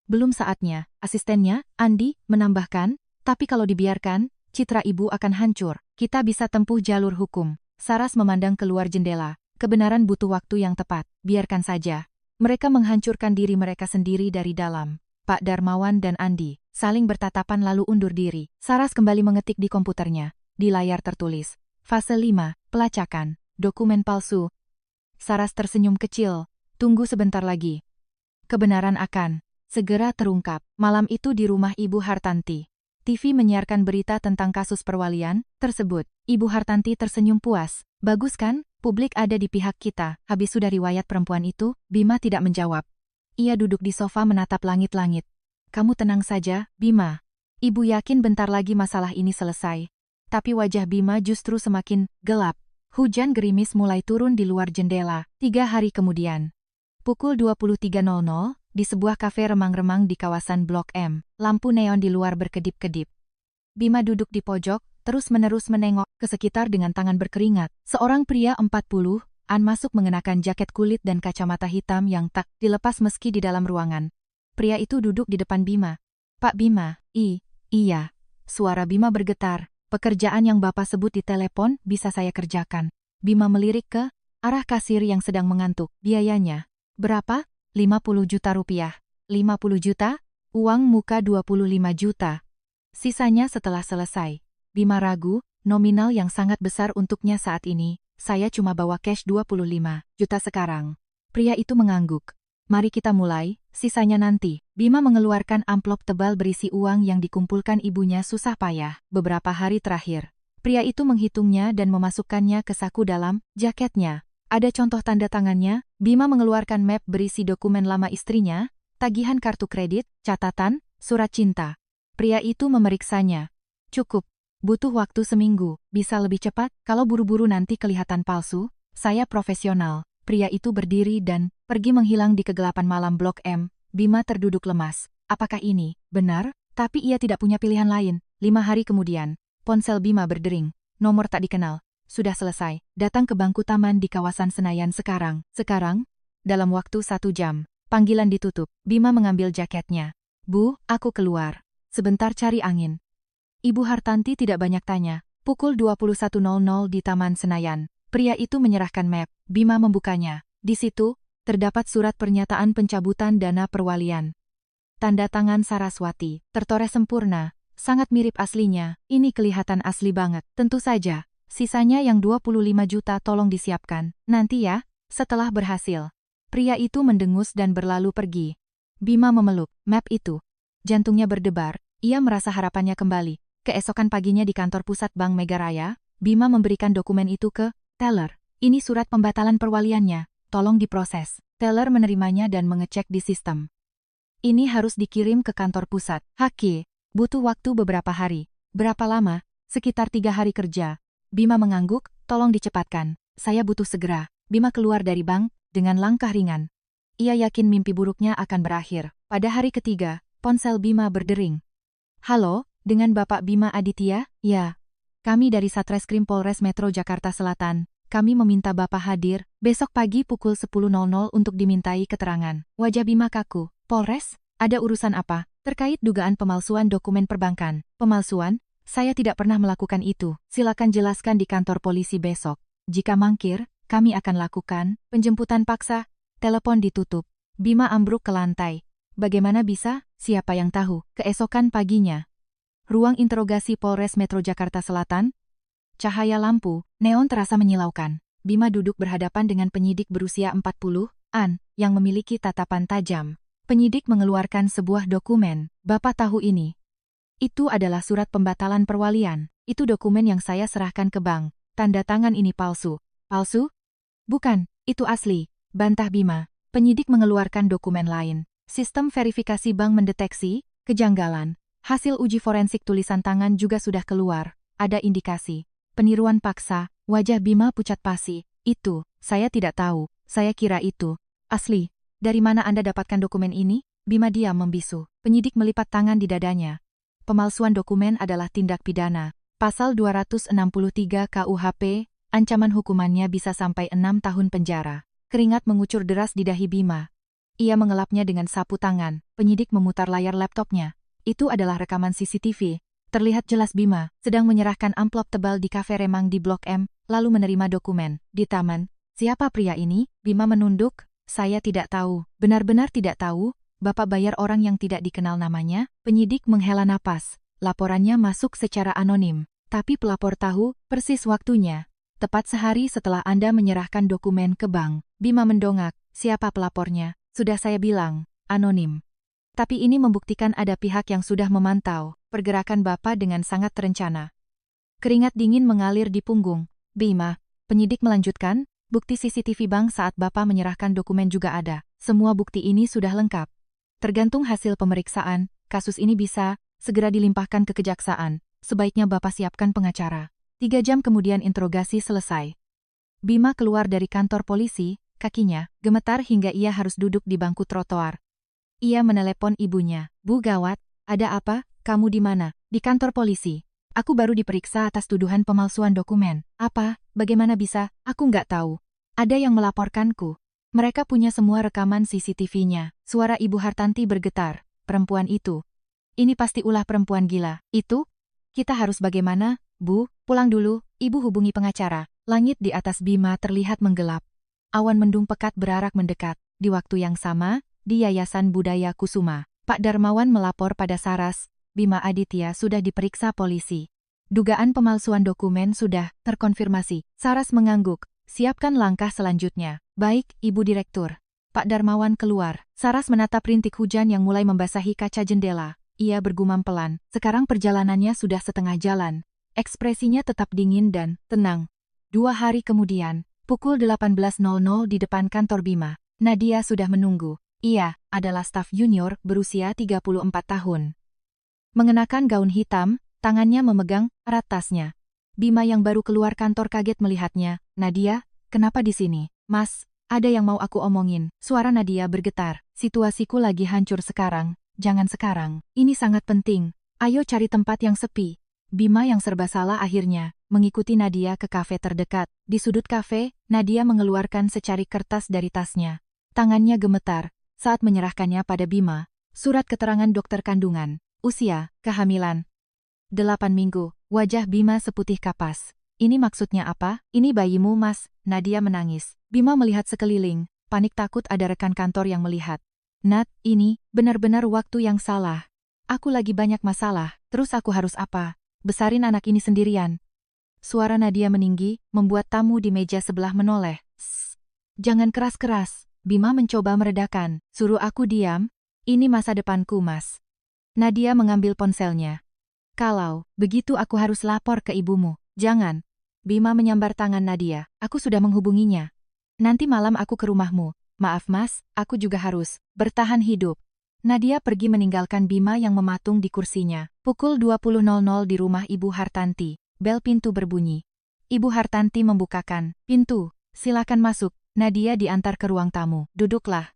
Belum saatnya, asistennya, Andi, menambahkan, tapi kalau dibiarkan, citra Ibu akan hancur. Kita bisa tempuh jalur hukum. Saras memandang keluar jendela. Kebenaran butuh waktu yang tepat. Biarkan saja. Mereka menghancurkan diri mereka sendiri dari dalam. Pak Darmawan dan Andi saling bertatapan lalu undur diri. Saras kembali mengetik di komputernya. Di layar tertulis. Fase 5, pelacakan, dokumen palsu. Saras tersenyum kecil. Tunggu sebentar lagi. Kebenaran akan segera terungkap. Malam itu di rumah Ibu Hartanti. TV menyiarkan berita tentang kasus perwalian tersebut. Ibu Hartanti tersenyum puas. Bagus kan? Publik ada di pihak kita. Habis sudah riwayat perempuan itu, Bima tidak menjawab. Ia duduk di sofa menatap langit-langit. Kamu tenang saja, Bima. Ibu yakin bentar lagi masalah ini selesai. Tapi wajah Bima justru semakin gelap. Hujan gerimis mulai turun di luar jendela. 3 hari kemudian. Pukul 23.00, di sebuah kafe remang-remang di kawasan Blok M, lampu neon di luar berkedip-kedip. Bima duduk di pojok, terus-menerus menengok ke sekitar dengan tangan berkeringat. Seorang pria 40-an masuk mengenakan jaket kulit dan kacamata hitam yang tak dilepas meski di dalam ruangan. Pria itu duduk di depan Bima. "Pak Bima, iya." Suara Bima bergetar. "Pekerjaan yang Bapak sebut di telepon bisa saya kerjakan." Bima melirik ke arah kasir yang sedang mengantuk. "Biayanya berapa?" 50 juta rupiah. 50 juta? Uang muka 25 juta. Sisanya setelah selesai. Bima ragu, nominal yang sangat besar untuknya saat ini. "Saya cuma bawa cash 25 juta sekarang." Pria itu mengangguk. "Mari kita mulai, sisanya nanti." Bima mengeluarkan amplop tebal berisi uang yang dikumpulkan ibunya susah payah beberapa hari terakhir. Pria itu menghitungnya dan memasukkannya ke saku dalam jaketnya. Ada contoh tanda tangannya. Bima mengeluarkan map berisi dokumen lama istrinya, tagihan kartu kredit, catatan, surat cinta. Pria itu memeriksanya. "Cukup. Butuh waktu seminggu. Bisa lebih cepat? Kalau buru-buru nanti kelihatan palsu." "Saya profesional." Pria itu berdiri dan pergi menghilang di kegelapan malam Blok M. Bima terduduk lemas. Apakah ini benar? Tapi ia tidak punya pilihan lain. 5 hari kemudian, ponsel Bima berdering. Nomor tak dikenal. "Sudah selesai. Datang ke bangku taman di kawasan Senayan sekarang." "Sekarang?" "Dalam waktu 1 jam." Panggilan ditutup. Bima mengambil jaketnya. "Bu, aku keluar sebentar cari angin." Ibu Hartanti tidak banyak tanya. Pukul 21.00 di Taman Senayan. Pria itu menyerahkan map. Bima membukanya. Di situ terdapat surat pernyataan pencabutan dana perwalian. Tanda tangan Saraswati, tertoreh sempurna, sangat mirip aslinya. Ini kelihatan asli banget. "Tentu saja, sisanya yang 25 juta tolong disiapkan. Nanti ya, setelah berhasil." Pria itu mendengus dan berlalu pergi. Bima memeluk map itu. Jantungnya berdebar, ia merasa harapannya kembali. Keesokan paginya di kantor pusat Bank Megaraya, Bima memberikan dokumen itu ke teller. "Ini surat pembatalan perwaliannya. Tolong diproses." Teller menerimanya dan mengecek di sistem. "Ini harus dikirim ke kantor pusat." "Haki, butuh waktu beberapa hari." "Berapa lama?" "Sekitar 3 hari kerja." Bima mengangguk, "Tolong dicepatkan. Saya butuh segera." Bima keluar dari bank dengan langkah ringan. Ia yakin mimpi buruknya akan berakhir. Pada hari ketiga, ponsel Bima berdering. "Halo, dengan Bapak Bima Aditya?" "Ya. Kami dari Satreskrim Polres Metro Jakarta Selatan. Kami meminta Bapak hadir besok pagi pukul 10.00 untuk dimintai keterangan." Wajah Bima kaku. "Polres? Ada urusan apa?" "Terkait dugaan pemalsuan dokumen perbankan." "Pemalsuan? Saya tidak pernah melakukan itu. Silakan jelaskan di kantor polisi besok. Jika mangkir, kami akan lakukan penjemputan paksa." Telepon ditutup. Bima ambruk ke lantai. Bagaimana bisa? Siapa yang tahu? Keesokan paginya. Ruang interogasi Polres Metro Jakarta Selatan. Cahaya lampu neon terasa menyilaukan. Bima duduk berhadapan dengan penyidik berusia 40-an yang memiliki tatapan tajam. Penyidik mengeluarkan sebuah dokumen. "Bapak tahu ini? Itu adalah surat pembatalan perwalian. Itu dokumen yang saya serahkan ke bank. Tanda tangan ini palsu." "Palsu?" "Bukan, itu asli," bantah Bima. Penyidik mengeluarkan dokumen lain. Sistem verifikasi bank mendeteksi kejanggalan. Hasil uji forensik tulisan tangan juga sudah keluar. Ada indikasi peniruan paksa. Wajah Bima pucat pasi. "Itu, saya tidak tahu. Saya kira itu asli." "Dari mana Anda dapatkan dokumen ini?" Bima diam membisu. Penyidik melipat tangan di dadanya. "Pemalsuan dokumen adalah tindak pidana. Pasal 263 KUHP, ancaman hukumannya bisa sampai 6 tahun penjara." Keringat mengucur deras di dahi Bima. Ia mengelapnya dengan sapu tangan. Penyidik memutar layar laptopnya. Itu adalah rekaman CCTV. Terlihat jelas Bima sedang menyerahkan amplop tebal di kafe remang di Blok M, lalu menerima dokumen. Di taman. "Siapa pria ini?" Bima menunduk. "Saya tidak tahu. Benar-benar tidak tahu. Bapak bayar orang yang tidak dikenal namanya." Penyidik menghela napas. Laporannya masuk secara anonim. Tapi pelapor tahu persis waktunya. "Tepat sehari setelah Anda menyerahkan dokumen ke bank." Bima mendongak. "Siapa pelapornya?" "Sudah saya bilang, anonim. Tapi ini membuktikan ada pihak yang sudah memantau pergerakan Bapak dengan sangat terencana." Keringat dingin mengalir di punggung Bima. Penyidik melanjutkan, "Bukti CCTV bank saat Bapak menyerahkan dokumen juga ada. Semua bukti ini sudah lengkap. Tergantung hasil pemeriksaan, kasus ini bisa segera dilimpahkan ke kejaksaan. Sebaiknya Bapak siapkan pengacara." 3 jam kemudian interogasi selesai. Bima keluar dari kantor polisi, kakinya gemetar hingga ia harus duduk di bangku trotoar. Ia menelepon ibunya. "Bu, gawat, ada apa? Kamu di mana?" "Di kantor polisi." Aku baru diperiksa atas tuduhan pemalsuan dokumen. Apa? Bagaimana bisa? Aku nggak tahu. Ada yang melaporkanku. Mereka punya semua rekaman CCTV-nya. Suara Ibu Hartanti bergetar. Perempuan itu. Ini pasti ulah perempuan gila. Itu? Kita harus bagaimana? Bu, pulang dulu. Ibu hubungi pengacara. Langit di atas Bima terlihat menggelap. Awan mendung pekat berarak mendekat. Di waktu yang sama, di Yayasan Budaya Kusuma, Pak Darmawan melapor pada Saras, Bima Aditya sudah diperiksa polisi. Dugaan pemalsuan dokumen sudah terkonfirmasi. Saras mengangguk. Siapkan langkah selanjutnya. Baik, Ibu Direktur. Pak Darmawan keluar. Saras menatap rintik hujan yang mulai membasahi kaca jendela. Ia bergumam pelan. Sekarang perjalanannya sudah setengah jalan. Ekspresinya tetap dingin dan tenang. 2 hari kemudian, pukul 18.00 di depan kantor Bima, Nadia sudah menunggu. Ia adalah staf junior berusia 34 tahun. Mengenakan gaun hitam, tangannya memegang erat tasnya. Bima yang baru keluar kantor kaget melihatnya. Nadia, kenapa di sini? Mas, ada yang mau aku omongin. Suara Nadia bergetar. Situasiku lagi hancur sekarang. Jangan sekarang. Ini sangat penting. Ayo cari tempat yang sepi. Bima yang serba salah akhirnya mengikuti Nadia ke kafe terdekat. Di sudut kafe, Nadia mengeluarkan secari kertas dari tasnya. Tangannya gemetar saat menyerahkannya pada Bima. Surat keterangan dokter kandungan. Usia, kehamilan. 8 minggu, wajah Bima seputih kapas. Ini maksudnya apa? Ini bayimu, Mas. Nadia menangis. Bima melihat sekeliling, panik takut ada rekan kantor yang melihat. Nat, ini benar-benar waktu yang salah. Aku lagi banyak masalah, terus aku harus apa? Besarin anak ini sendirian. Suara Nadia meninggi, membuat tamu di meja sebelah menoleh. Shh. Jangan keras-keras. Bima mencoba meredakan. Suruh aku diam? Ini masa depanku, Mas. Nadia mengambil ponselnya. Kalau begitu aku harus lapor ke ibumu. Jangan. Bima menyambar tangan Nadia. Aku sudah menghubunginya. Nanti malam aku ke rumahmu. Maaf Mas, aku juga harus bertahan hidup. Nadia pergi meninggalkan Bima yang mematung di kursinya. Pukul 20.00 di rumah Ibu Hartanti. Bel pintu berbunyi. Ibu Hartanti membukakan pintu. Silakan masuk. Nadia diantar ke ruang tamu. Duduklah.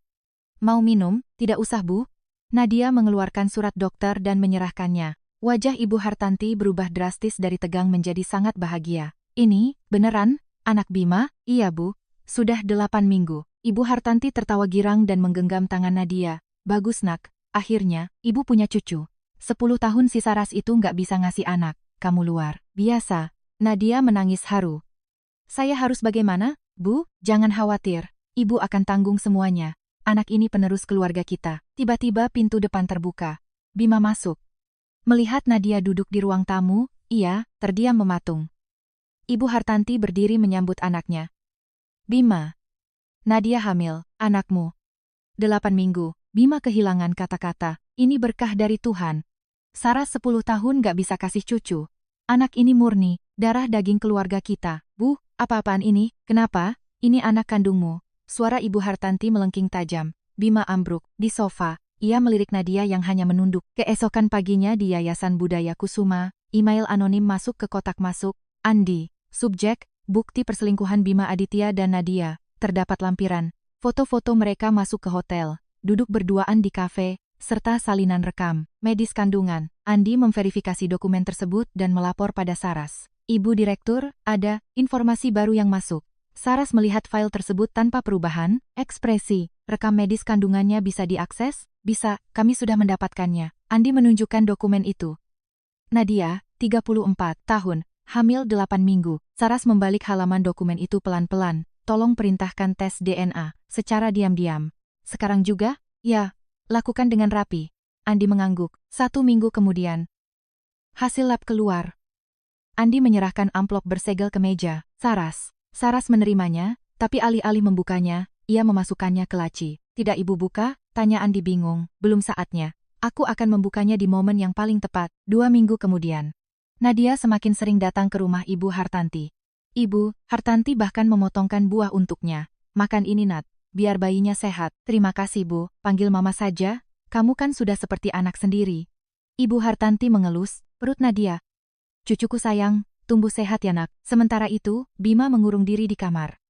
Mau minum? Tidak usah, Bu. Nadia mengeluarkan surat dokter dan menyerahkannya. Wajah Ibu Hartanti berubah drastis dari tegang menjadi sangat bahagia. Ini, beneran, anak Bima? Iya, Bu. Sudah 8 minggu. Ibu Hartanti tertawa girang dan menggenggam tangan Nadia. Bagus, Nak. Akhirnya, Ibu punya cucu. 10 tahun si Saras itu nggak bisa ngasih anak. Kamu luar biasa. Nadia menangis haru. Saya harus bagaimana, Bu? Jangan khawatir. Ibu akan tanggung semuanya. Anak ini penerus keluarga kita. Tiba-tiba pintu depan terbuka. Bima masuk. Melihat Nadia duduk di ruang tamu, ia terdiam mematung. Ibu Hartanti berdiri menyambut anaknya. Bima. Nadia hamil, anakmu. 8 minggu. Bima kehilangan kata-kata. Ini berkah dari Tuhan. Saras 10 tahun gak bisa kasih cucu. Anak ini murni, darah daging keluarga kita. Bu, apa-apaan ini? Kenapa? Ini anak kandungmu. Suara Ibu Hartanti melengking tajam. Bima ambruk di sofa. Ia melirik Nadia yang hanya menunduk. Keesokan paginya di Yayasan Budaya Kusuma, email anonim masuk ke kotak masuk. Andi. Subjek, bukti perselingkuhan Bima Aditya dan Nadia. Terdapat lampiran. Foto-foto mereka masuk ke hotel. Duduk berduaan di kafe, serta salinan rekam. Medis kandungan. Andi memverifikasi dokumen tersebut dan melapor pada Saras. Ibu Direktur, ada informasi baru yang masuk. Saras melihat file tersebut tanpa perubahan, ekspresi, rekam medis kandungannya bisa diakses? Bisa, kami sudah mendapatkannya. Andi menunjukkan dokumen itu. Nadia, 34 tahun, hamil 8 minggu. Saras membalik halaman dokumen itu pelan-pelan. Tolong perintahkan tes DNA, secara diam-diam. Sekarang juga? Ya, lakukan dengan rapi. Andi mengangguk. 1 minggu kemudian. Hasil lab keluar. Andi menyerahkan amplop bersegel ke meja. Saras menerimanya, tapi alih-alih membukanya, ia memasukkannya ke laci. Tidak Ibu buka? Tanya Andi bingung. Belum saatnya. Aku akan membukanya di momen yang paling tepat. 2 minggu kemudian. Nadia semakin sering datang ke rumah Ibu Hartanti. Ibu Hartanti bahkan memotongkan buah untuknya. Makan ini Nat, biar bayinya sehat. Terima kasih Bu, panggil Mama saja. Kamu kan sudah seperti anak sendiri. Ibu Hartanti mengelus perut Nadia. Cucuku sayang, tumbuh sehat ya Nak. Sementara itu, Bima mengurung diri di kamar.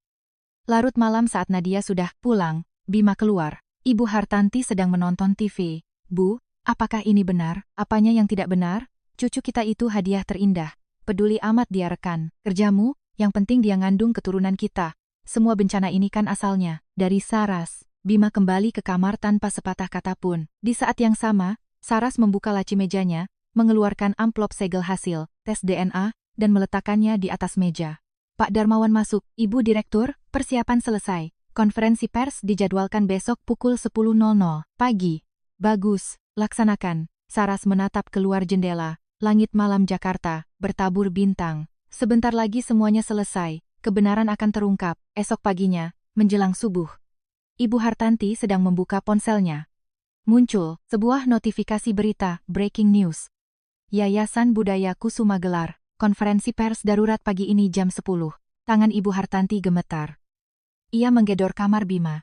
Larut malam saat Nadia sudah pulang, Bima keluar. Ibu Hartanti sedang menonton TV. Bu, apakah ini benar? Apanya yang tidak benar? Cucu kita itu hadiah terindah. Peduli amat dia rekan kerjamu, yang penting dia ngandung keturunan kita. Semua bencana ini kan asalnya dari Saras. Bima kembali ke kamar tanpa sepatah kata pun. Di saat yang sama, Saras membuka laci mejanya, mengeluarkan amplop segel hasil tes DNA, dan meletakkannya di atas meja. Pak Darmawan masuk. Ibu Direktur, persiapan selesai. Konferensi pers dijadwalkan besok pukul 10.00 pagi. Bagus, laksanakan. Saras menatap keluar jendela. Langit malam Jakarta, bertabur bintang. Sebentar lagi semuanya selesai. Kebenaran akan terungkap. Esok paginya, menjelang subuh. Ibu Hartanti sedang membuka ponselnya. Muncul sebuah notifikasi berita, breaking news. Yayasan Budaya Kusuma gelar konferensi pers darurat pagi ini jam 10. Tangan Ibu Hartanti gemetar. Ia menggedor kamar Bima.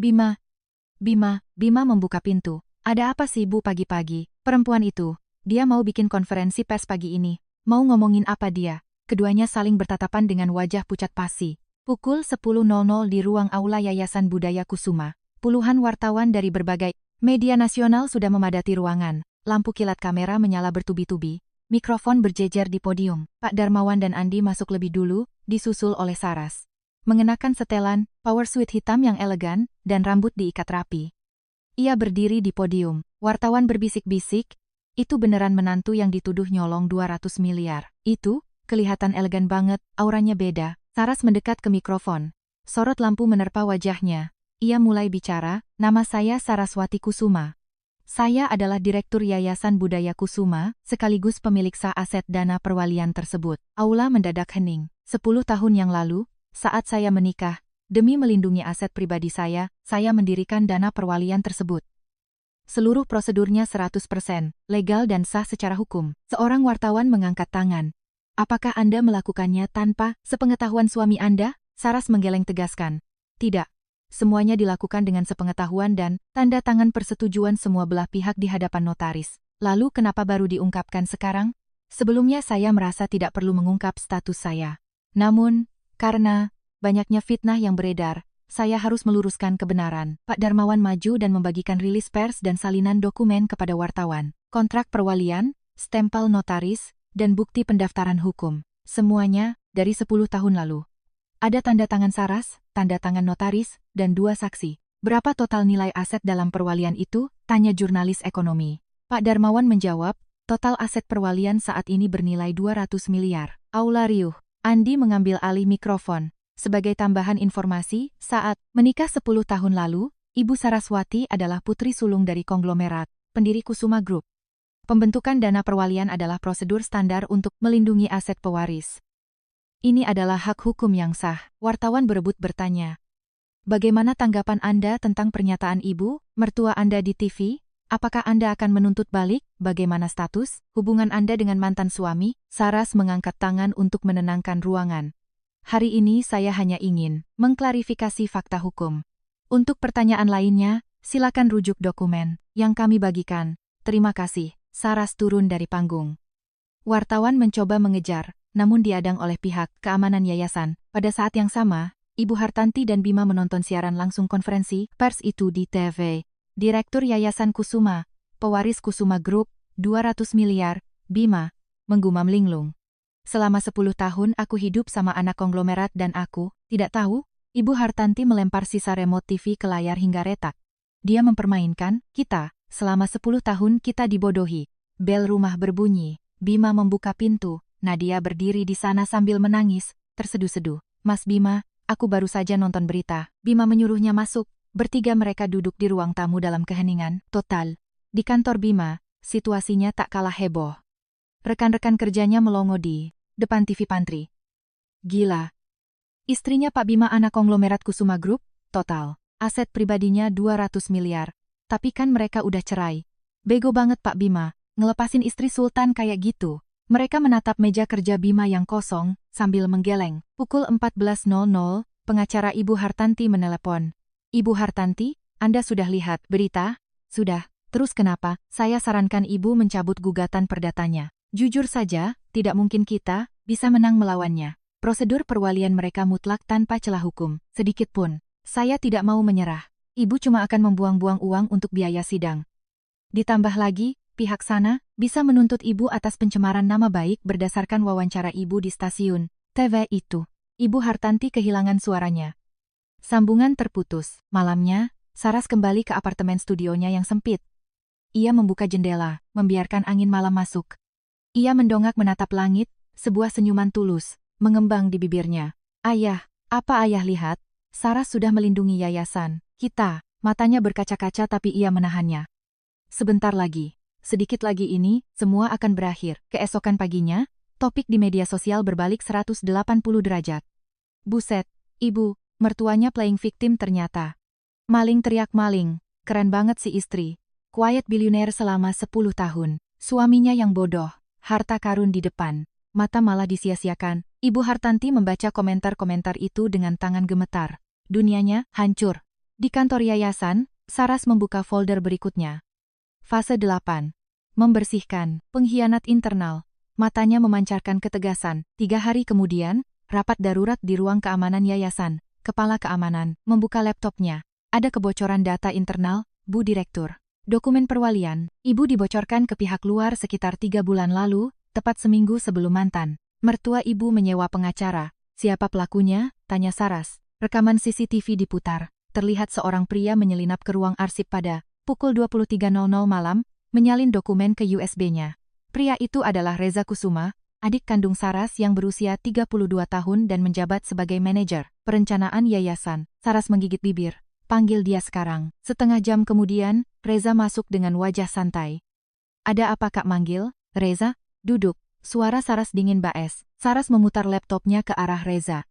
Bima membuka pintu. Ada apa sih Bu pagi-pagi? Perempuan itu, dia mau bikin konferensi pers pagi ini. Mau ngomongin apa dia? Keduanya saling bertatapan dengan wajah pucat pasi. Pukul 10.00 di ruang aula Yayasan Budaya Kusuma. Puluhan wartawan dari berbagai media nasional sudah memadati ruangan. Lampu kilat kamera menyala bertubi-tubi. Mikrofon berjejer di podium. Pak Darmawan dan Andi masuk lebih dulu, disusul oleh Saras. Mengenakan setelan, power suit hitam yang elegan, dan rambut diikat rapi. Ia berdiri di podium. Wartawan berbisik-bisik, itu beneran menantu yang dituduh nyolong 200 miliar. Itu, kelihatan elegan banget, auranya beda. Saras mendekat ke mikrofon. Sorot lampu menerpa wajahnya. Ia mulai bicara, nama saya Saraswati Kusuma. Saya adalah Direktur Yayasan Budaya Kusuma, sekaligus pemilik sah aset dana perwalian tersebut. Aula mendadak hening. 10 tahun yang lalu, saat saya menikah, demi melindungi aset pribadi saya mendirikan dana perwalian tersebut. Seluruh prosedurnya 100% legal dan sah secara hukum. Seorang wartawan mengangkat tangan. Apakah Anda melakukannya tanpa sepengetahuan suami Anda? Saras menggeleng tegaskan. Tidak. Semuanya dilakukan dengan sepengetahuan dan tanda tangan persetujuan semua belah pihak di hadapan notaris. Lalu kenapa baru diungkapkan sekarang? Sebelumnya saya merasa tidak perlu mengungkap status saya. Namun, karena banyaknya fitnah yang beredar, saya harus meluruskan kebenaran. Pak Darmawan maju dan membagikan rilis pers dan salinan dokumen kepada wartawan. Kontrak perwalian, stempel notaris, dan bukti pendaftaran hukum. Semuanya dari 10 tahun lalu. Ada tanda tangan Saras, tanda tangan notaris, dan 2 saksi. Berapa total nilai aset dalam perwalian itu? Tanya jurnalis ekonomi. Pak Darmawan menjawab, total aset perwalian saat ini bernilai 200 miliar. Aula riuh. Andi mengambil alih mikrofon. Sebagai tambahan informasi, saat menikah 10 tahun lalu, Ibu Saraswati adalah putri sulung dari konglomerat, pendiri Kusuma Group. Pembentukan dana perwalian adalah prosedur standar untuk melindungi aset pewaris. Ini adalah hak hukum yang sah. Wartawan berebut bertanya. Bagaimana tanggapan Anda tentang pernyataan Ibu, mertua Anda di TV? Apakah Anda akan menuntut balik? Bagaimana status hubungan Anda dengan mantan suami? Saras mengangkat tangan untuk menenangkan ruangan. Hari ini saya hanya ingin mengklarifikasi fakta hukum. Untuk pertanyaan lainnya, silakan rujuk dokumen yang kami bagikan. Terima kasih. Saras turun dari panggung. Wartawan mencoba mengejar, namun diadang oleh pihak keamanan yayasan. Pada saat yang sama, Ibu Hartanti dan Bima menonton siaran langsung konferensi pers itu di TV. Direktur Yayasan Kusuma, pewaris Kusuma Group, 200 miliar, Bima, menggumam linglung. Selama 10 tahun aku hidup sama anak konglomerat dan aku tidak tahu. Ibu Hartanti melempar sisa remote TV ke layar hingga retak. Dia mempermainkan kita. Selama 10 tahun kita dibodohi. Bel rumah berbunyi. Bima membuka pintu. Nadia berdiri di sana sambil menangis, terseduh-seduh. Mas Bima, aku baru saja nonton berita. Bima menyuruhnya masuk. Bertiga mereka duduk di ruang tamu dalam keheningan total. Di kantor Bima, situasinya tak kalah heboh. Rekan-rekan kerjanya melongo di depan TV pantry. Gila. Istrinya Pak Bima anak konglomerat Kusuma Group, total. Aset pribadinya 200 miliar. Tapi kan mereka udah cerai. Bego banget Pak Bima, ngelepasin istri Sultan kayak gitu. Mereka menatap meja kerja Bima yang kosong, sambil menggeleng. Pukul 14.00, pengacara Ibu Hartanti menelepon. Ibu Hartanti, Anda sudah lihat berita? Sudah. Terus kenapa? Saya sarankan Ibu mencabut gugatan perdatanya. Jujur saja, tidak mungkin kita bisa menang melawannya. Prosedur perwalian mereka mutlak tanpa celah hukum, sedikit pun. Saya tidak mau menyerah. Ibu cuma akan membuang-buang uang untuk biaya sidang. Ditambah lagi, pihak sana bisa menuntut ibu atas pencemaran nama baik berdasarkan wawancara ibu di stasiun TV itu. Ibu Hartanti kehilangan suaranya. Sambungan terputus. Malamnya, Saras kembali ke apartemen studionya yang sempit. Ia membuka jendela, membiarkan angin malam masuk. Ia mendongak menatap langit, sebuah senyuman tulus mengembang di bibirnya. Ayah, apa ayah lihat? Saras sudah melindungi yayasan kita. Matanya berkaca-kaca tapi ia menahannya. Sebentar lagi, sedikit lagi ini, semua akan berakhir. Keesokan paginya, topik di media sosial berbalik 180 derajat. Buset, ibu, mertuanya playing victim ternyata. Maling teriak maling, keren banget si istri. Quiet billionaire selama 10 tahun. Suaminya yang bodoh, harta karun di depan. Mata malah disia-siakan. Ibu Hartanti membaca komentar-komentar itu dengan tangan gemetar. Dunianya hancur. Di kantor yayasan, Saras membuka folder berikutnya. Fase 8. Membersihkan pengkhianat internal. Matanya memancarkan ketegasan. 3 hari kemudian, rapat darurat di ruang keamanan yayasan. Kepala keamanan membuka laptopnya. Ada kebocoran data internal, Bu Direktur. Dokumen perwalian, ibu dibocorkan ke pihak luar sekitar 3 bulan lalu, tepat seminggu sebelum mantan mertua ibu menyewa pengacara. Siapa pelakunya? Tanya Saras. Rekaman CCTV diputar. Terlihat seorang pria menyelinap ke ruang arsip pada pukul 23.00 malam, menyalin dokumen ke USB-nya. Pria itu adalah Reza Kusuma, adik kandung Saras yang berusia 32 tahun dan menjabat sebagai manajer perencanaan yayasan. Saras menggigit bibir. Panggil dia sekarang. Setengah jam kemudian, Reza masuk dengan wajah santai. Ada apa kak manggil? Reza, duduk. Suara Saras dingin baes. Saras memutar laptopnya ke arah Reza.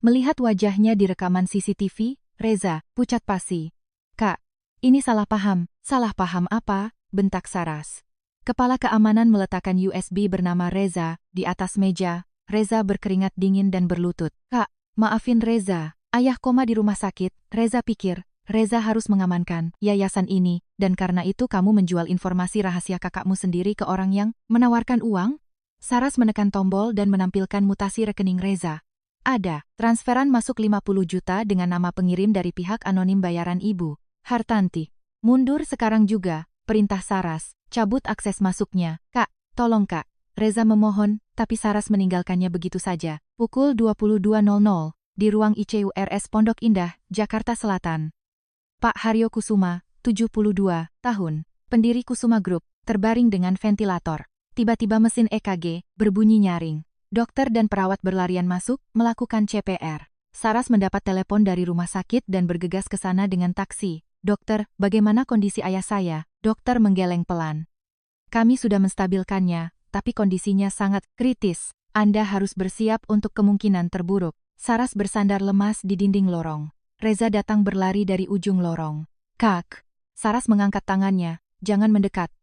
Melihat wajahnya di rekaman CCTV, Reza, pucat pasi. Kak, ini salah paham. Salah paham apa? Bentak Saras. Kepala keamanan meletakkan USB bernama Reza di atas meja. Reza berkeringat dingin dan berlutut. Kak, maafin Reza. Ayah koma di rumah sakit. Reza pikir, Reza harus mengamankan yayasan ini, dan karena itu kamu menjual informasi rahasia kakakmu sendiri ke orang yang menawarkan uang? Saras menekan tombol dan menampilkan mutasi rekening Reza. Ada, transferan masuk 50 juta dengan nama pengirim dari pihak anonim bayaran ibu Hartanti. Mundur sekarang juga, perintah Saras, cabut akses masuknya. Kak, tolong kak. Reza memohon, tapi Saras meninggalkannya begitu saja. Pukul 22.00. Di ruang ICURS Pondok Indah, Jakarta Selatan. Pak Haryo Kusuma, 72 tahun, pendiri Kusuma Group, terbaring dengan ventilator. Tiba-tiba mesin EKG berbunyi nyaring. Dokter dan perawat berlarian masuk, melakukan CPR. Saras mendapat telepon dari rumah sakit dan bergegas ke sana dengan taksi. Dokter, bagaimana kondisi ayah saya? Dokter menggeleng pelan. Kami sudah menstabilkannya, tapi kondisinya sangat kritis. Anda harus bersiap untuk kemungkinan terburuk. Saras bersandar lemas di dinding lorong. Reza datang berlari dari ujung lorong. Kak. Saras mengangkat tangannya. Jangan mendekat.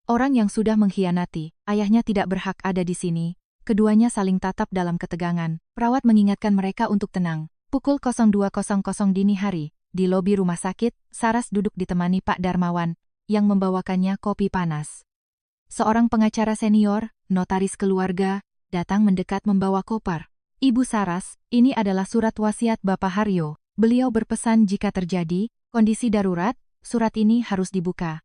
Orang yang sudah mengkhianati, ayahnya tidak berhak ada di sini. Keduanya saling tatap dalam ketegangan. Perawat mengingatkan mereka untuk tenang. Pukul 02.00 dini hari, di lobi rumah sakit, Saras duduk ditemani Pak Darmawan, yang membawakannya kopi panas. Seorang pengacara senior, notaris keluarga, datang mendekat membawa koper. Ibu Saras, ini adalah surat wasiat Bapak Haryo. Beliau berpesan jika terjadi kondisi darurat, surat ini harus dibuka.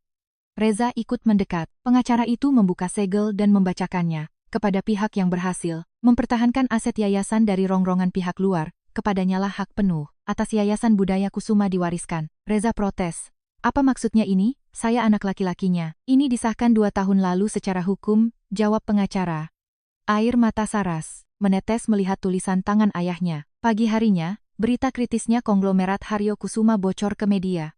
Reza ikut mendekat. Pengacara itu membuka segel dan membacakannya. Kepada pihak yang berhasil mempertahankan aset yayasan dari rongrongan pihak luar, kepadanya lah hak penuh atas Yayasan Budaya Kusuma diwariskan. Reza protes. Apa maksudnya ini? Saya anak laki-lakinya. Ini disahkan 2 tahun lalu secara hukum, jawab pengacara. Air mata Saras menetes melihat tulisan tangan ayahnya. Pagi harinya, berita kritisnya konglomerat Haryo Kusuma bocor ke media.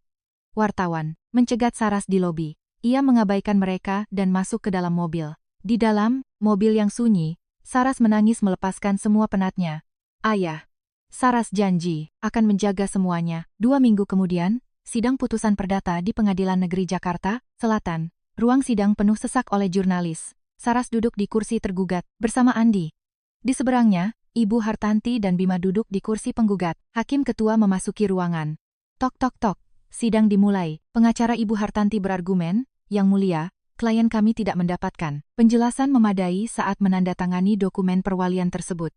Wartawan mencegat Saras di lobi. Ia mengabaikan mereka dan masuk ke dalam mobil. Di dalam mobil yang sunyi, Saras menangis melepaskan semua penatnya. Ayah. Saras janji akan menjaga semuanya. 2 minggu kemudian, sidang putusan perdata di Pengadilan Negeri Jakarta Selatan. Ruang sidang penuh sesak oleh jurnalis. Saras duduk di kursi tergugat bersama Andi. Di seberangnya, Ibu Hartanti dan Bima duduk di kursi penggugat. Hakim ketua memasuki ruangan. Tok tok tok. Sidang dimulai. Pengacara Ibu Hartanti berargumen, Yang Mulia, klien kami tidak mendapatkan penjelasan memadai saat menandatangani dokumen perwalian tersebut.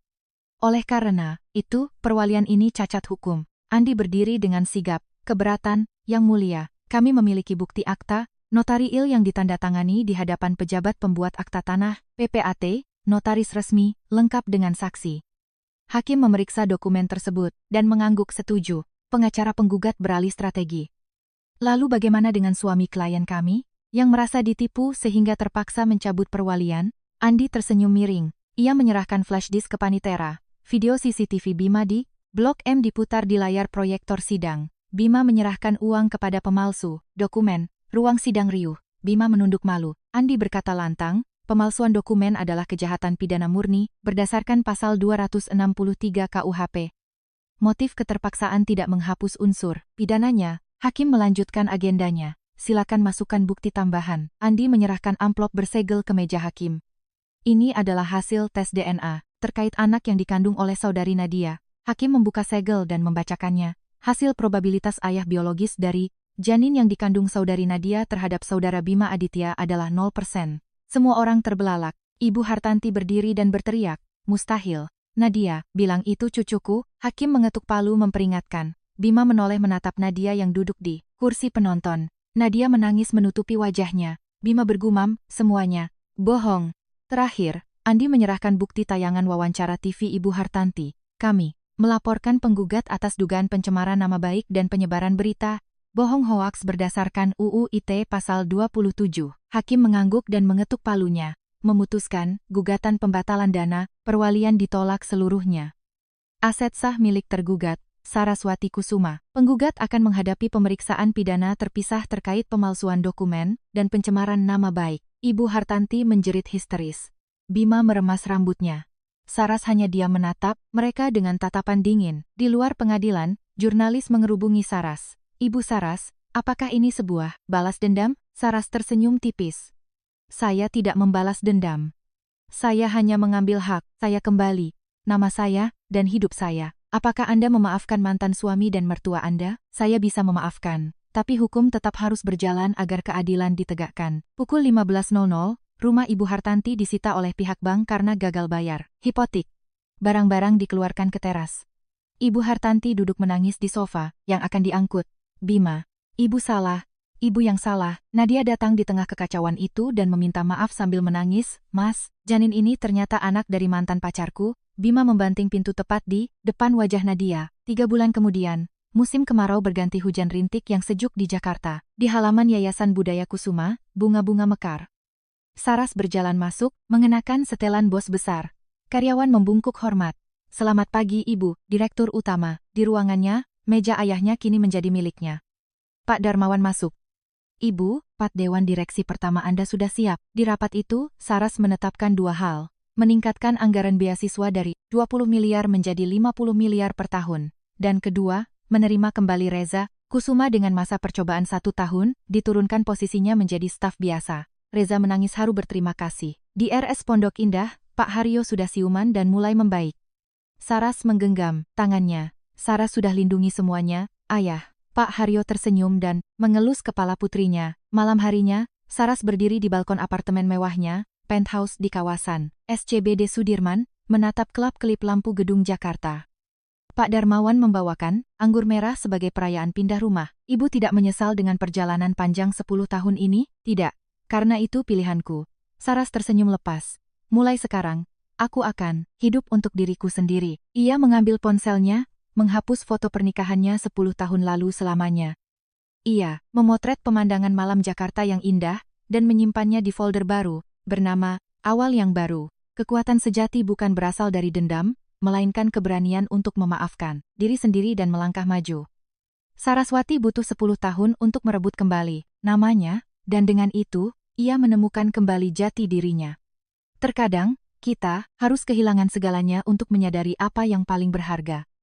Oleh karena itu, perwalian ini cacat hukum. Andi berdiri dengan sigap. Keberatan, Yang Mulia. Kami memiliki bukti akta, Notariil yang ditandatangani di hadapan pejabat pembuat akta tanah, PPAT, notaris resmi, lengkap dengan saksi. Hakim memeriksa dokumen tersebut dan mengangguk setuju. Pengacara penggugat beralih strategi. Lalu bagaimana dengan suami klien kami, yang merasa ditipu sehingga terpaksa mencabut perwalian? Andi tersenyum miring. Ia menyerahkan flash disk ke Panitera. Video CCTV Bima di Blok M diputar di layar proyektor sidang. Bima menyerahkan uang kepada pemalsu, dokumen. Ruang sidang riuh. Bima menunduk malu. Andi berkata lantang, pemalsuan dokumen adalah kejahatan pidana murni, berdasarkan pasal 263 KUHP. Motif keterpaksaan tidak menghapus unsur pidananya. Hakim melanjutkan agendanya. Silakan masukkan bukti tambahan. Andi menyerahkan amplop bersegel ke meja hakim. Ini adalah hasil tes DNA, terkait anak yang dikandung oleh saudari Nadia. Hakim membuka segel dan membacakannya. Hasil probabilitas ayah biologis dari janin yang dikandung saudari Nadia terhadap saudara Bima Aditya adalah 0%. Semua orang terbelalak. Ibu Hartanti berdiri dan berteriak, mustahil. Nadia, bilang itu cucuku. Hakim mengetuk palu memperingatkan. Bima menoleh menatap Nadia yang duduk di kursi penonton. Nadia menangis menutupi wajahnya. Bima bergumam, semuanya bohong. Terakhir, Andi menyerahkan bukti tayangan wawancara TV Ibu Hartanti. Kami melaporkan penggugat atas dugaan pencemaran nama baik dan penyebaran berita bohong hoaks berdasarkan UU ITE pasal 27. Hakim mengangguk dan mengetuk palunya, memutuskan gugatan pembatalan dana, perwalian ditolak seluruhnya. Aset sah milik tergugat, Saraswati Kusuma. Penggugat akan menghadapi pemeriksaan pidana terpisah terkait pemalsuan dokumen dan pencemaran nama baik. Ibu Hartanti menjerit histeris. Bima meremas rambutnya. Saras hanya diam menatap mereka dengan tatapan dingin. Di luar pengadilan, jurnalis mengerubungi Saras. Ibu Saras, apakah ini sebuah balas dendam? Saras tersenyum tipis. Saya tidak membalas dendam. Saya hanya mengambil hak saya kembali, nama saya, dan hidup saya. Apakah Anda memaafkan mantan suami dan mertua Anda? Saya bisa memaafkan, tapi hukum tetap harus berjalan agar keadilan ditegakkan. Pukul 15.00, rumah Ibu Hartanti disita oleh pihak bank karena gagal bayar hipotek. Barang-barang dikeluarkan ke teras. Ibu Hartanti duduk menangis di sofa yang akan diangkut. Bima, ibu salah, ibu yang salah. Nadia datang di tengah kekacauan itu dan meminta maaf sambil menangis. Mas, janin ini ternyata anak dari mantan pacarku. Bima membanting pintu tepat di depan wajah Nadia. 3 bulan kemudian, musim kemarau berganti hujan rintik yang sejuk di Jakarta. Di halaman Yayasan Budaya Kusuma, bunga-bunga mekar. Saras berjalan masuk, mengenakan setelan bos besar. Karyawan membungkuk hormat. Selamat pagi Ibu, Direktur Utama. Di ruangannya, meja ayahnya kini menjadi miliknya. Pak Darmawan masuk. Ibu, Pak Dewan Direksi pertama Anda sudah siap. Di rapat itu, Saras menetapkan 2 hal. Meningkatkan anggaran beasiswa dari 20 miliar menjadi 50 miliar per tahun. Dan kedua, menerima kembali Reza Kusuma dengan masa percobaan 1 tahun, diturunkan posisinya menjadi staf biasa. Reza menangis haru berterima kasih. Di RS Pondok Indah, Pak Haryo sudah siuman dan mulai membaik. Saras menggenggam tangannya. Saras sudah lindungi semuanya, ayah. Pak Haryo tersenyum dan mengelus kepala putrinya. Malam harinya, Saras berdiri di balkon apartemen mewahnya, penthouse di kawasan SCBD Sudirman, menatap kelap-kelip lampu gedung Jakarta. Pak Darmawan membawakan anggur merah sebagai perayaan pindah rumah. Ibu tidak menyesal dengan perjalanan panjang 10 tahun ini? Tidak. Karena itu pilihanku. Saras tersenyum lepas. Mulai sekarang, aku akan hidup untuk diriku sendiri. Ia mengambil ponselnya, menghapus foto pernikahannya 10 tahun lalu selamanya. Ia memotret pemandangan malam Jakarta yang indah dan menyimpannya di folder baru, bernama Awal yang Baru. Kekuatan sejati bukan berasal dari dendam, melainkan keberanian untuk memaafkan diri sendiri dan melangkah maju. Saraswati butuh 10 tahun untuk merebut kembali namanya, dan dengan itu, ia menemukan kembali jati dirinya. Terkadang, kita harus kehilangan segalanya untuk menyadari apa yang paling berharga.